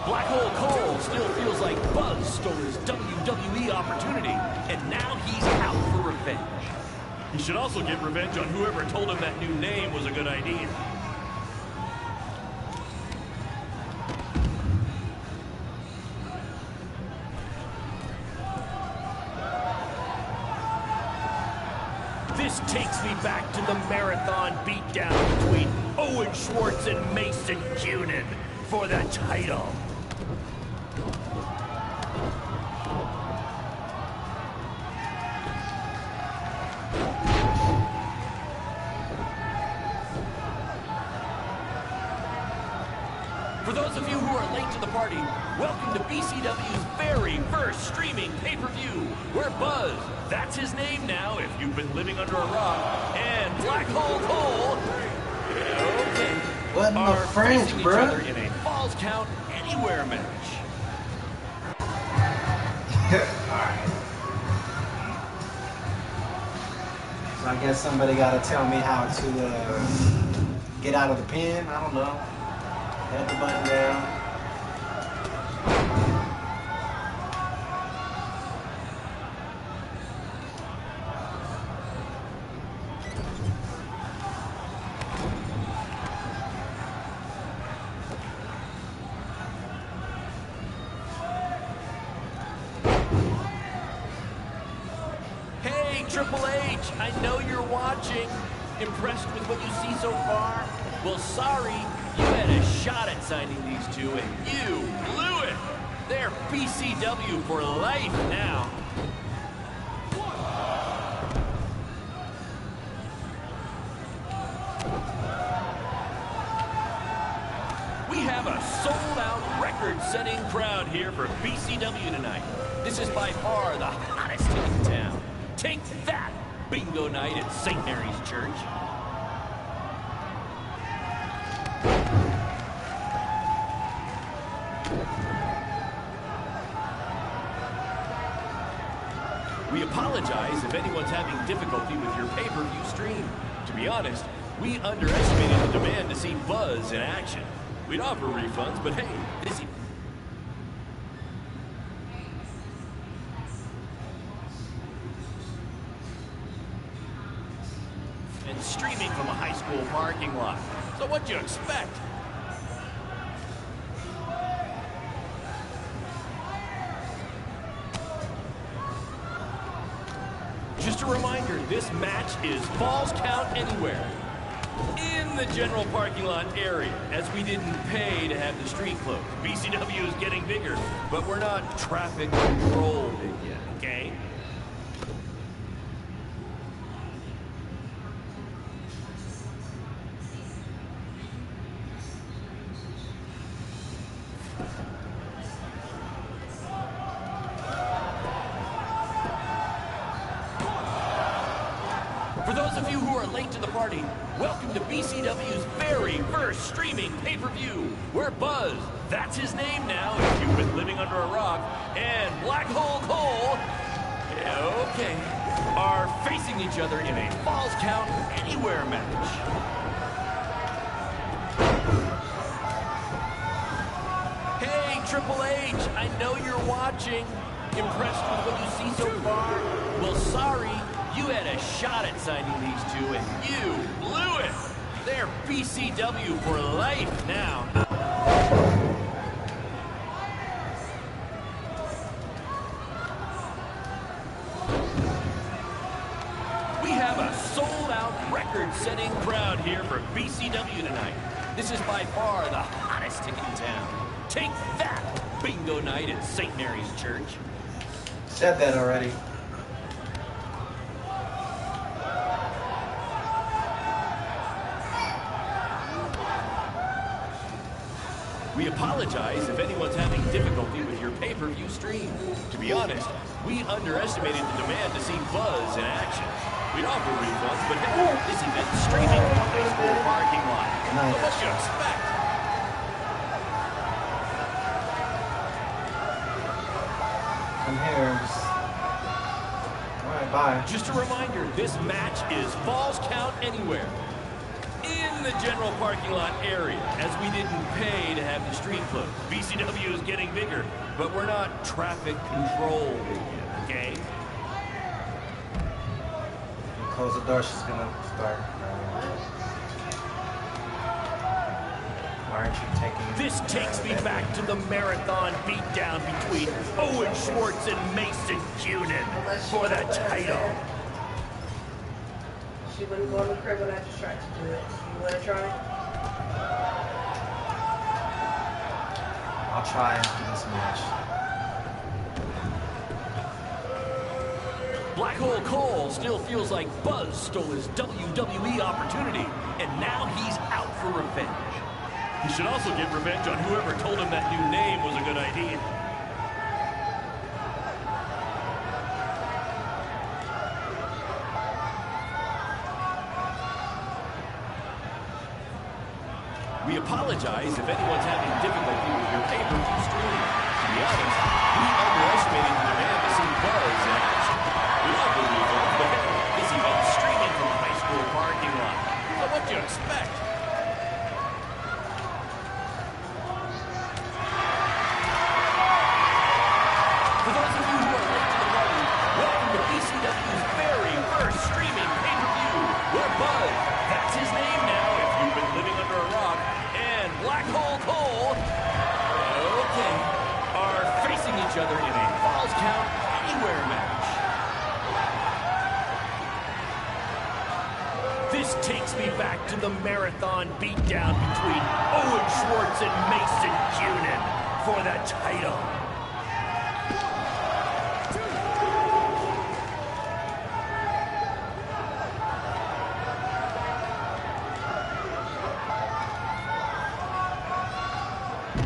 Black Hole Cole still feels like Buzz stole his WWE opportunity, and now he's out for revenge. He should also get revenge on whoever told him that new name was a good idea. This takes me back to the marathon beatdown between Owen Schwartz and Mason Cunin for the title. For those of you who are late to the party, welcome to BCW's very first streaming pay-per-view, where Buzz, that's his name now if you've been living under a rock, and Black Hole Cole, okay, what in the French, each bro? other in a Falls Count Anywhere match. Alright. So I guess somebody gotta tell me how to get out of the pen. I don't know. Hit the button down. Hey, Triple H, I know you're watching. Impressed with what you see so far? Well, sorry, you had a shot at signing these two, and you blew it. They're BCW for life now. We have a sold-out, record-setting crowd here for BCW tonight. This is by far the hottest team in town. Take that, bingo night at St. Mary's Church. We apologize if anyone's having difficulty with your pay-per-view stream. To be honest, we underestimated the demand to see Buzz in action. We'd offer refunds, but hey, this... school parking lot. So what'd you expect? Just a reminder, this match is Falls Count Anywhere in the general parking lot area, as we didn't pay to have the street closed. BCW is getting bigger, but we're not traffic controlled yet, okay? For those of you who are late to the party, welcome to BCW's very first streaming pay-per-view, where Buzz, that's his name now if you've been living under a rock, and Black Hole Cole, okay, are facing each other in a Falls Count Anywhere match. Hey, Triple H, I know you're watching. Impressed with what you see so far? Well, sorry. You had a shot at signing these two, and you blew it. They're BCW for life now. We have a sold-out, record-setting crowd here for BCW tonight. This is by far the hottest ticket in town. Take that, bingo night at St. Mary's Church. Said that already. We apologize if anyone's having difficulty with your pay-per-view stream. To be honest, we underestimated the demand to see Buzz in action. We'd offer refunds, but hey, this event's streaming from a high school parking lot. So what you expect? I'm here. All right, bye. Just a reminder, this match is Falls Count Anywhere in the general parking lot area, as we didn't pay to have the street closed. BCW is getting bigger, but we're not traffic controlled yet, okay? Close the door, she's gonna start. Why aren't you taking... This takes me back to the marathon beatdown between Owen Schwartz and Mason Cunin for the title. She wouldn't go in the crib when I just tried to do it. You want to try? I'll try after this match. Black Hole Cole still feels like Buzz stole his WWE opportunity, and now he's out for revenge. He should also get revenge on whoever told him that new name was a good idea. We apologize if anyone's having difficulty with your pay-per-view stream. To be honest, we underestimated the demand to see Buzz in action. We offer refunds, but hey, this event's streaming from a high school parking lot. So what'd you expect? For those of you who are late to the party, welcome to BCW's very first streaming pay-per-view, where Buzz, that's his name now if you've been living under a rock, and Black Hole Cole, okay, are facing each other in a Falls Count Anywhere match. This takes me back to the marathon beatdown between Owen Schwartz and Mason Cunin for the title.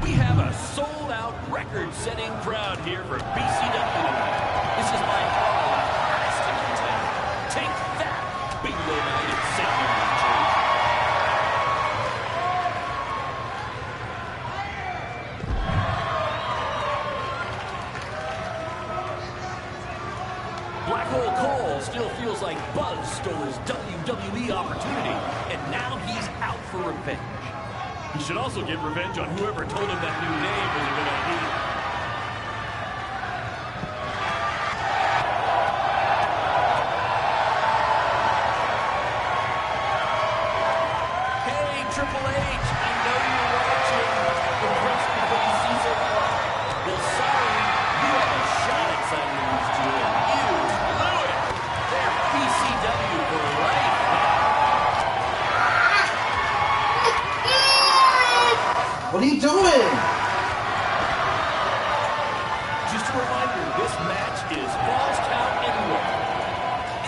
We have a sold-out, record-setting crowd here for BCW tonight. This is by far the hottest ticket in town. Take that, bingo night at St. Mary's Church. Black Hole Cole still feels like Buzz stole his WWE opportunity, and now he's out for revenge. He should also get revenge on whoever told him that new name was a good idea. Triple H, I know you're watching. Impressed with what you see so far? Well, sorry, you had a shot at signing these two, and you blew it. They're PCW for life now. What are you doing? Just a reminder, this match is Falls Count Anywhere.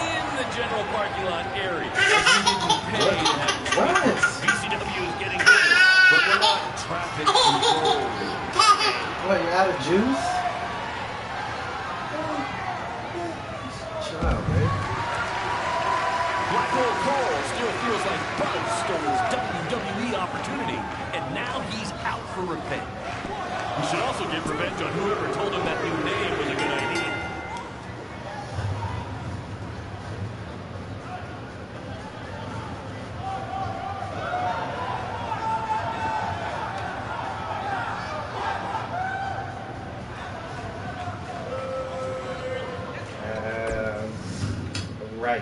In the general parking lot area. As we didn't pay to have the street. PCW is getting bigger, but we're not traffic controlled. What, you're out of juice? Chill out, man. Black Hole Cole still feels like Buzz stole his WWE opportunity, and now he's out for revenge. We should also get revenge on whoever told him that new name was a good idea. Right.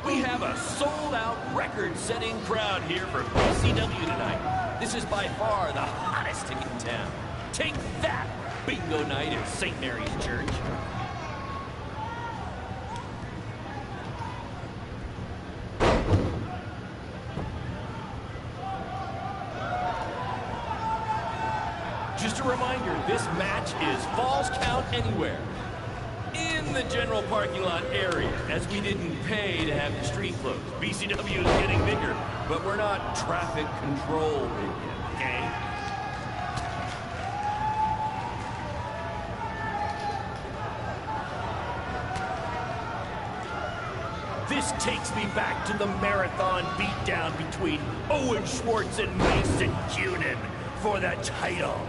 We have a sold-out, record-setting crowd here for PCW tonight. This is by far the hottest ticket in town. Take that, bingo night at St. Mary's Church. Just a reminder, this match is Falls Count Anywhere. In the general parking lot area, as we didn't pay to have the street closed. BCW is getting bigger, but we're not traffic controlled yet, okay? This takes me back to the marathon beatdown between Owen Schwartz and Mason Cunin for the title.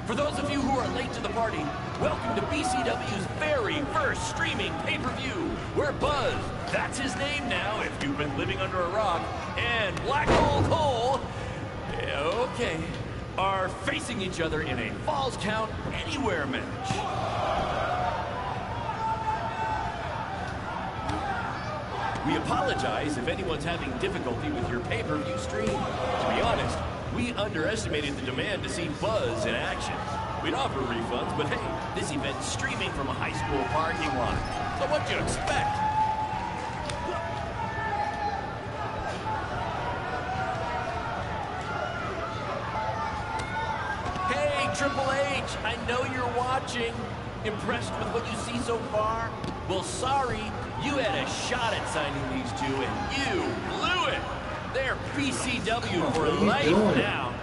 For those of you who are late to the party, welcome to BCW's very first streaming pay-per-view, where Buzz, that's his name now if you've been living under a rock, and Black Hole Cole, okay, are facing each other in a Falls Count Anywhere match. We apologize if anyone's having difficulty with your pay-per-view stream. To be honest, we underestimated the demand to see Buzz in action. We'd offer refunds, but hey, this event's streaming from a high school parking lot. So what'd you expect? Hey, Triple H, I know you're watching. Impressed with what you see so far? Well, sorry, you had a shot at signing these two, and you blew it. They're PCW for life now.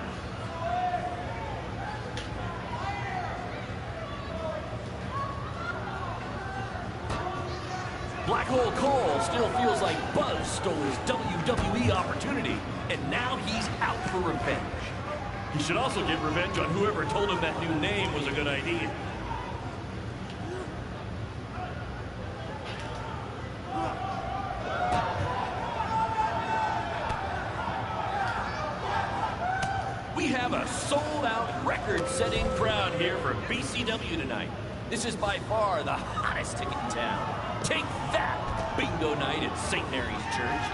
Black Hole Cole still feels like Buzz stole his WWE opportunity, and now he's out for revenge. He should also get revenge on whoever told him that new name was a good idea. We have a sold-out, record-setting crowd here for BCW tonight. This is by far the hottest ticket in town. Take that, bingo night at St. Mary's Church.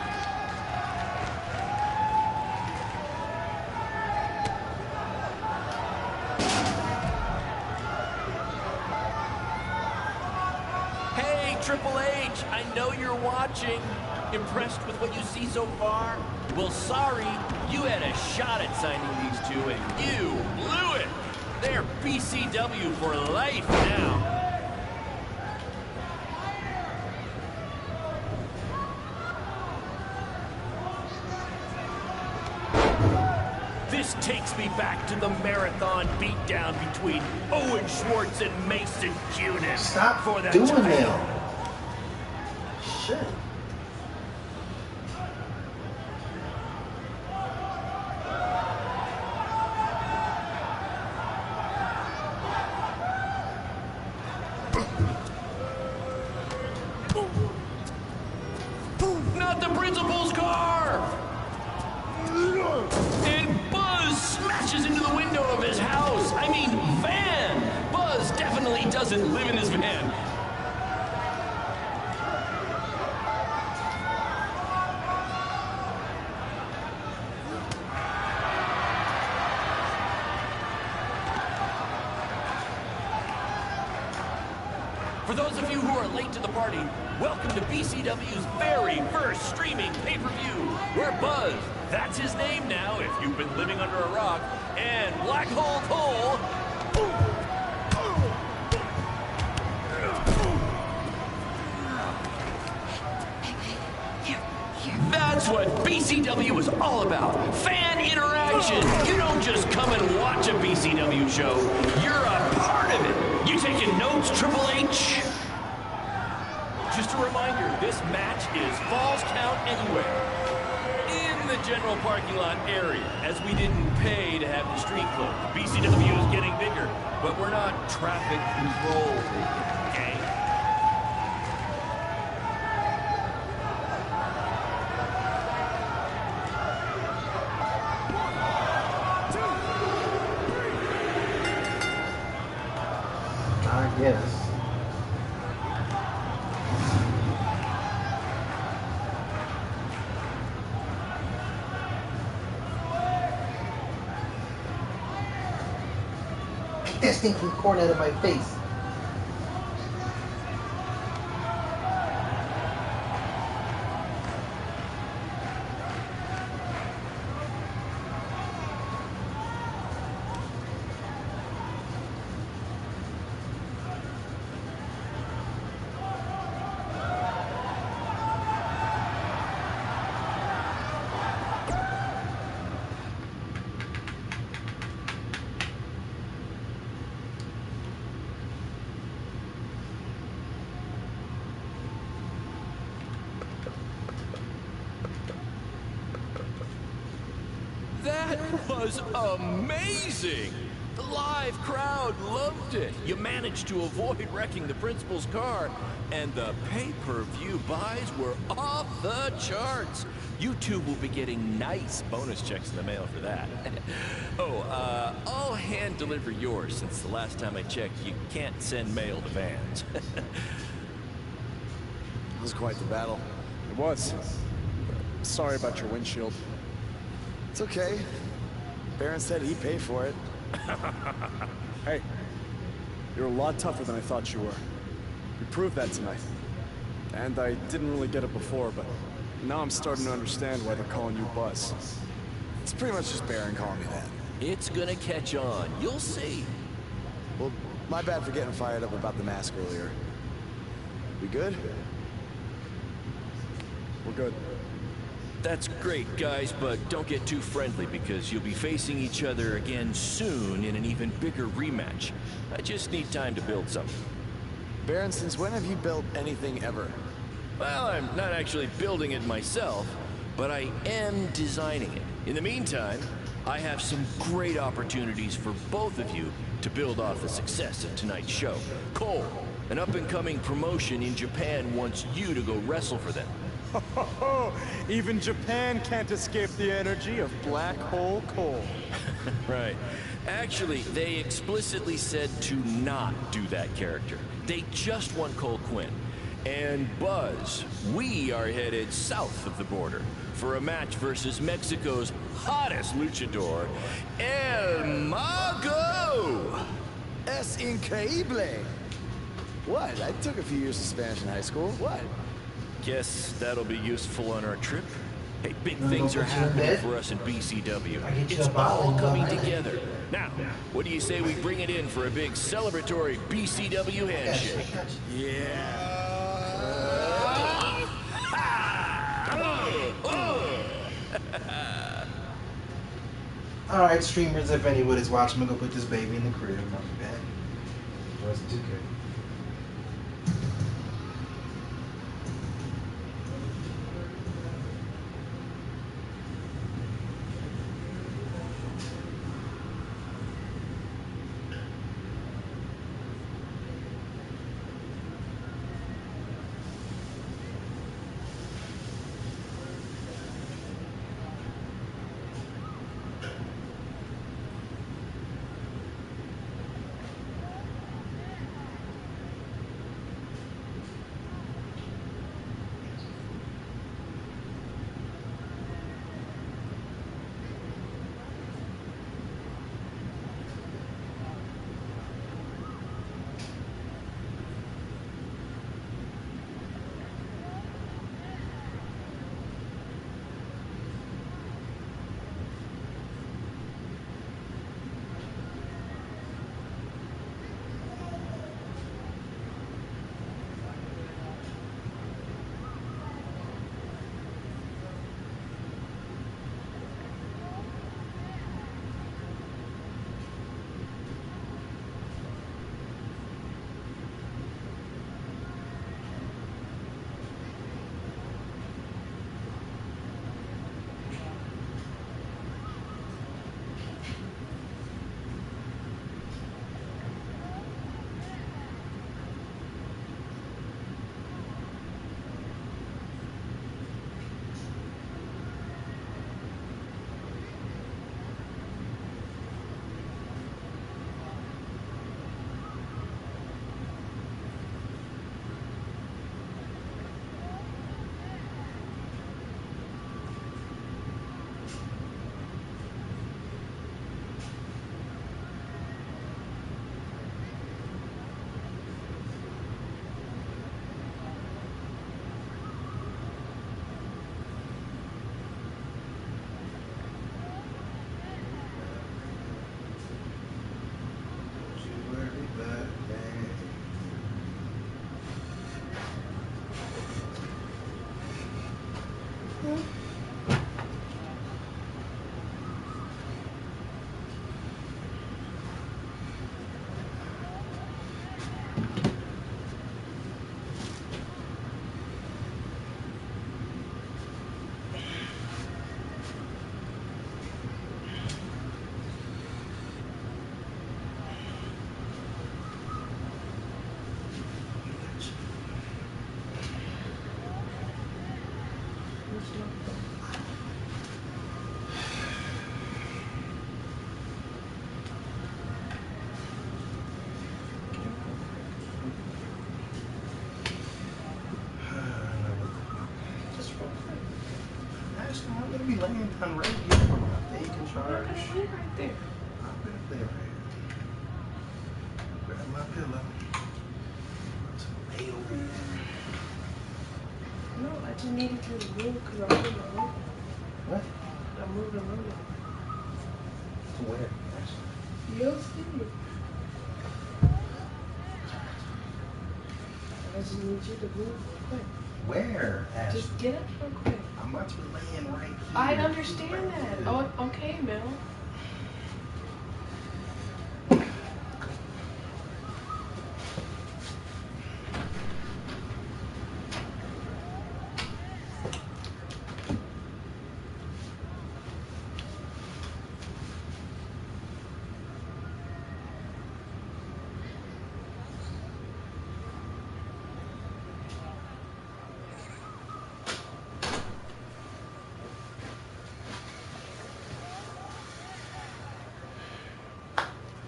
Hey, Triple H, I know you're watching. Impressed with what you see so far? Well, sorry, you had a shot at signing these two, and you blew it. They're PCW for life now. This takes me back to the marathon beatdown between Owen Schwartz and Mason Cunin. Stop for that doing title. that. Shit. Not the principal's car! And Buzz smashes into the window of his house. I mean, van! Buzz definitely doesn't live in his van. For those of you who are late to the party, welcome to BCW's very first streaming pay-per-view, where Buzz, that's his name now if you've been living under a rock, and Black Hole Cole, that's what BCW is all about. Fan interaction. You don't just come and watch a BCW show. You're a part of it. You taking notes, Triple H? Just a reminder, this match is Falls Count Anywhere. In the general parking lot area, as we didn't pay to have the street closed. BCW is getting bigger, but we're not traffic control, okay? I guess. Get that stinking corn out of my face. That was amazing! The live crowd loved it. You managed to avoid wrecking the principal's car, and the pay-per-view buys were off the charts. You two will be getting nice bonus checks in the mail for that. I'll hand deliver yours, since the last time I checked, you can't send mail to vans. It was quite the battle. It was. Sorry about your windshield. It's okay. Baron said he'd pay for it. Hey, you're a lot tougher than I thought you were. You proved that tonight. And I didn't really get it before, but now I'm starting to understand why they're calling you Buzz. It's pretty much just Baron calling me that. It's gonna catch on. You'll see. Well, my bad for getting fired up about the mask earlier. We good? We're good. That's great, guys, but don't get too friendly because you'll be facing each other again soon in an even bigger rematch. I just need time to build something. Baron, since when have you built anything ever? Well, I'm not actually building it myself, but I am designing it. In the meantime, I have some great opportunities for both of you to build off the success of tonight's show. Cole, an up-and-coming promotion in Japan wants you to go wrestle for them. Even Japan can't escape the energy of Black Hole Cole. Right. Actually, they explicitly said to not do that character. They just want Cole Quinn. And Buzz, we are headed south of the border for a match versus Mexico's hottest luchador, El Mago! Es increíble! What? I took a few years of Spanish in high school. What? Guess that'll be useful on our trip. Hey, big things are happening for us in BCW. It's all coming together. Now, what do you say we bring it in for a big celebratory BCW handshake? Yeah. Alright, streamers, if anybody's watching, I'm gonna put this baby in the crib. Not bad. Wasn't too good. I'm gonna be laying down right here. They can charge. You're gonna lay right there. I'm gonna lay right here. Grab my pillow. Lay over here. No, I just needed you to move because I'm moving a little. What? I'm moving a little. To where? You'll see. I just need you to move real quick. Where? Ashley? Just get up real quick. I'm about to be laying right here. I understand that. Oh, okay, Mel.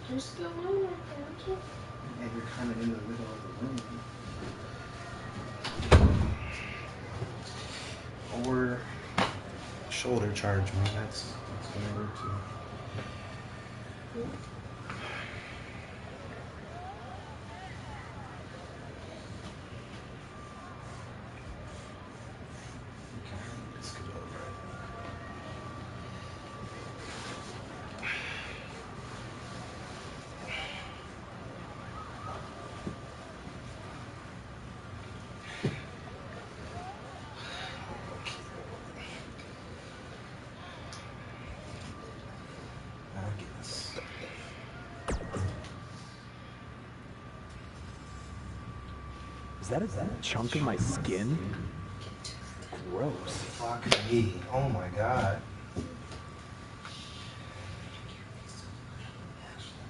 You're still on there, aren't you? And you're kind of in the middle of the room. Or shoulder charge me. That's gonna work too. Is that a chunk of my skin? Gross. Fuck me. Oh my god.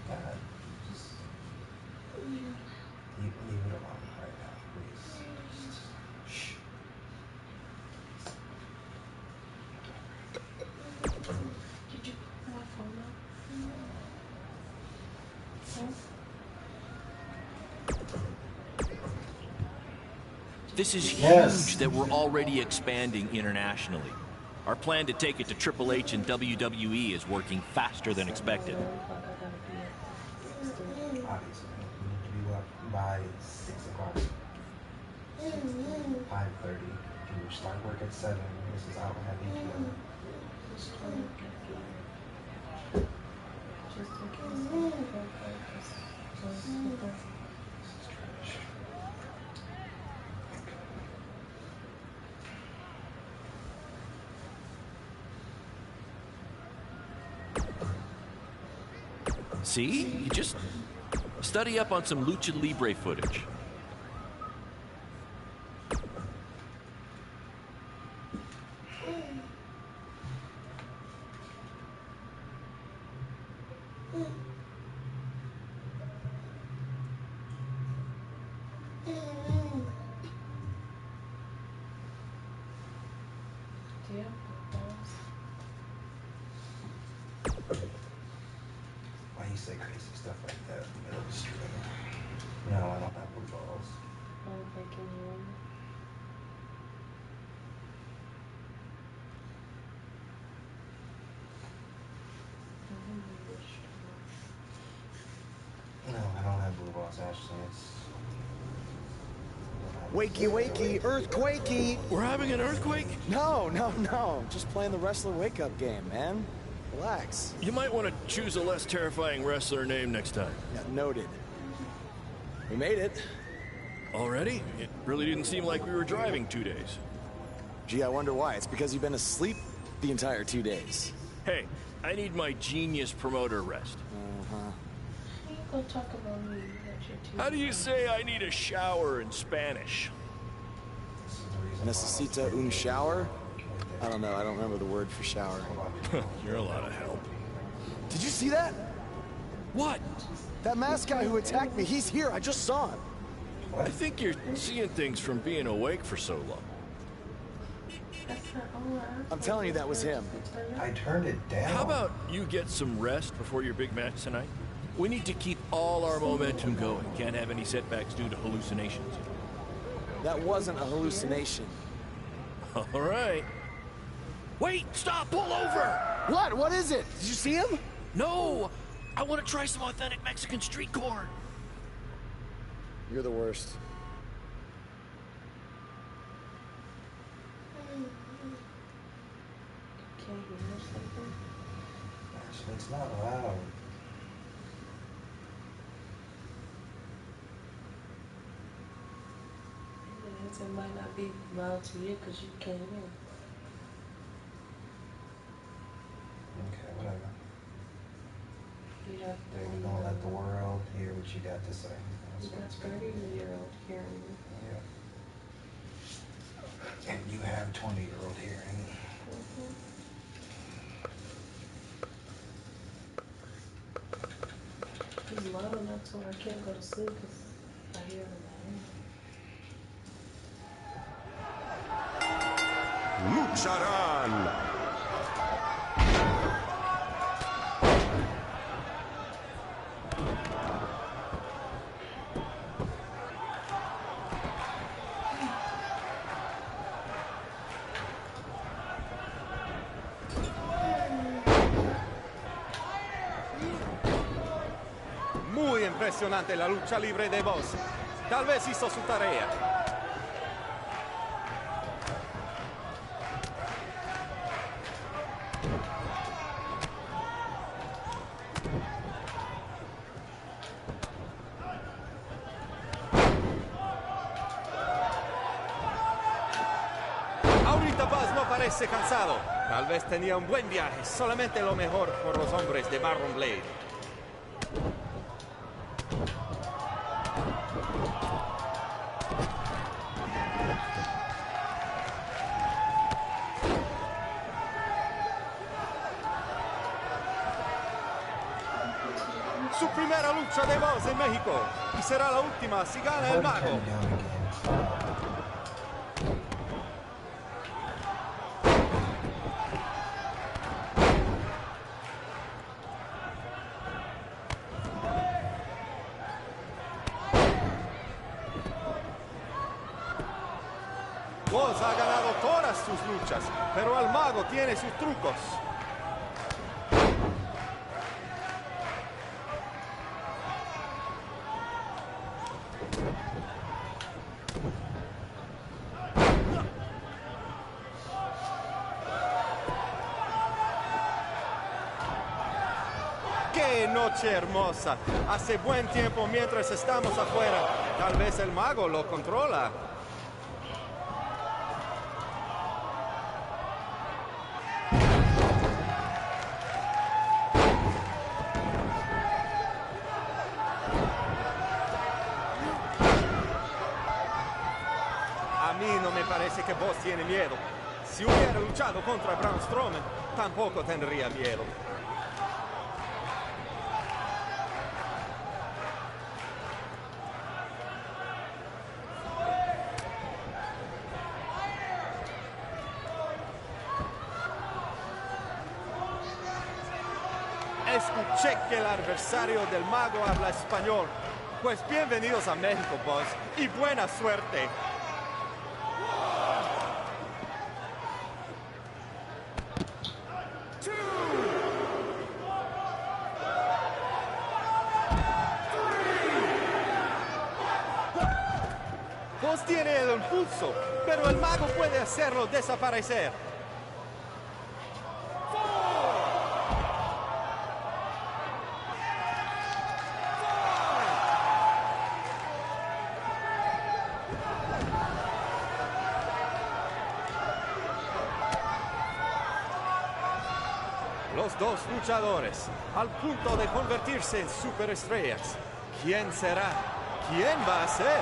God. Leave it alone right now, please. Shh. Did you put my phone up? This is huge Yes. that we're already expanding internationally. Our plan to take it to Triple H and WWE is working faster than expected. Obviously, we need to be up by 6 o'clock. 5:30. You start work at 7. This is out at 8 p.m. See? You just study up on some Lucha Libre footage. Why you say crazy stuff like that in the middle of the stream? No, I don't have blue balls. I'm thinking you. No, I don't have blue balls, Ashley. It's... Wakey, wakey, earthquakey. We're having an earthquake? No. Just playing the wrestler wake-up game, man. Relax. You might want to choose a less terrifying wrestler name next time. Yeah, noted. We made it. Already? It really didn't seem like we were driving 2 days. Gee, I wonder why. It's because you've been asleep the entire 2 days. Hey, I need my genius promoter rest. Uh-huh. You go talk about me. How do you say I need a shower in Spanish? Necesita un shower? I don't know. I don't remember the word for shower. You're a lot of help. Did you see that? What? That masked guy who attacked me. He's here. I just saw him. I think you're seeing things from being awake for so long. I'm telling you, that was him. I turned it down. How about you get some rest before your big match tonight? We need to keep all our momentum going. Can't have any setbacks due to hallucinations. That wasn't a hallucination. All right. Wait, stop, pull over! What? What is it? Did you see him? No! I want to try some authentic Mexican street corn. You're the worst. Can't hear something? Ashley, it's not loud. It might not be loud to you because you can't hear. Okay, whatever. You have We're gonna let the world hear what you got to say. you got 30-year-old hearing. Yeah. And you have 20-year-old hearing. He's loud enough to where I can't go to sleep because I hear him. Lucharán. Muy impresionante la lucha libre de Boss. Tal vez hizo su tarea. Ahorita Buzz no parece cansado. Tal vez tenía un buen viaje. Solamente lo mejor por los hombres de Baron Blade. lucha de voz en México. Y será la última si gana el mago. Woz ha ganado todas sus luchas, pero el mago tiene sus trucos. ¡Qué noche hermosa! Hace buen tiempo mientras estamos afuera. Tal vez el mago lo controla. A mí no me parece que Woz tiene miedo. Si hubiera luchado contra Braun Strowman, tampoco tendría miedo. Escuché que el adversario del mago habla español. Pues bienvenidos a México, Woz, y buena suerte. Woz tiene el impulso, pero el mago puede hacerlo desaparecer. Los dos luchadores, al punto de convertirse en superestrellas. ¿Quién será? ¿Quién va a ser?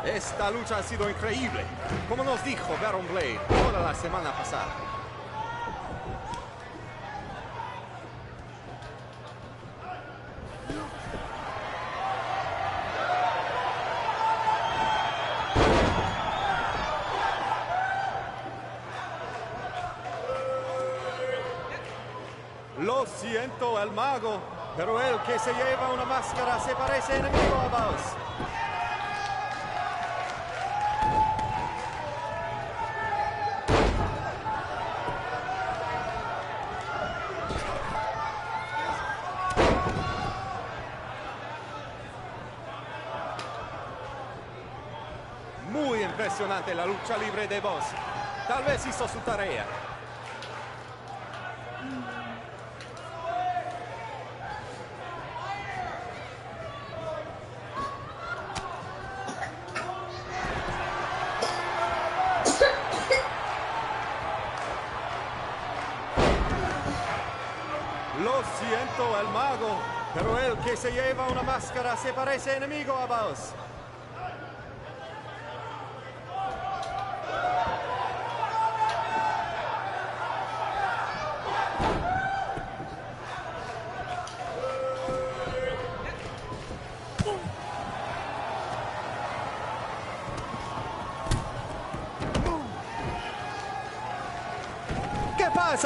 Esta lucha ha sido increíble, como nos dijo Baron Blade toda la semana pasada. Lo siento, el mago, pero el que se lleva una máscara se parece enemigo a Woz. Muy impresionante la lucha libre de Woz. Tal vez hizo su tarea. Lo siento, el mago, pero el que se lleva una máscara se parece enemigo a Woz.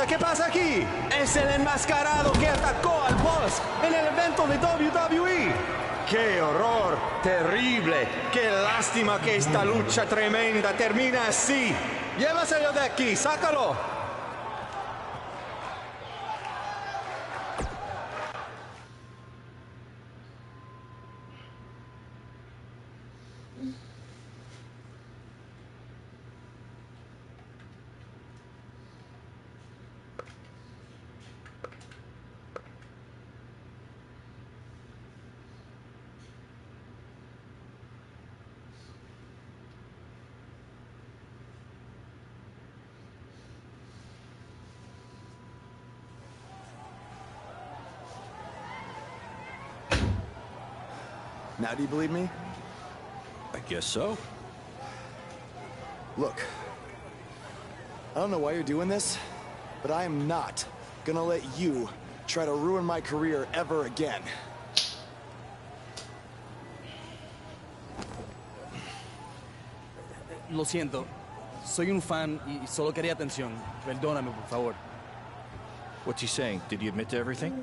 ¿Qué pasa aquí? Es el enmascarado que atacó al Woz en el evento de WWE. ¡Qué horror! ¡Terrible! ¡Qué lástima que esta lucha tremenda termina así! ¡Llévaselo de aquí! ¡Sácalo! Now do you believe me? I guess so. Look, I don't know why you're doing this, but I am not gonna let you try to ruin my career ever again. Lo siento. Soy un fan y solo quería atención. Perdóname, por favor. What's he saying? Did he admit to everything?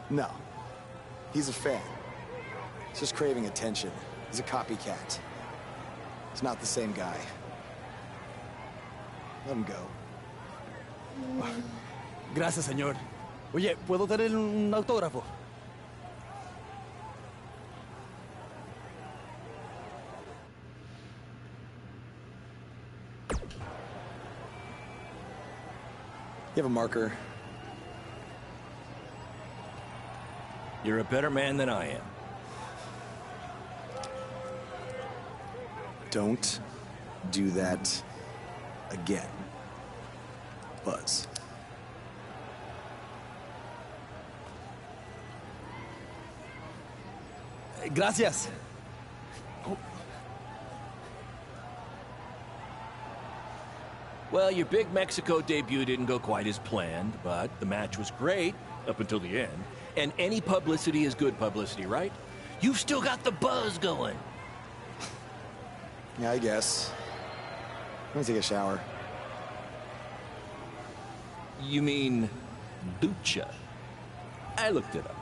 No. He's a fan. He's just craving attention. He's a copycat. He's not the same guy. Let him go. Gracias, señor. Oye, ¿puedo tener un autógrafo? You have a marker? You're a better man than I am. Don't do that again, Buzz. Gracias. Well, your big Mexico debut didn't go quite as planned, but the match was great up until the end. And any publicity is good publicity, right? You've still got the buzz going. Yeah, I guess. Let me take a shower. You mean lucha? I looked it up.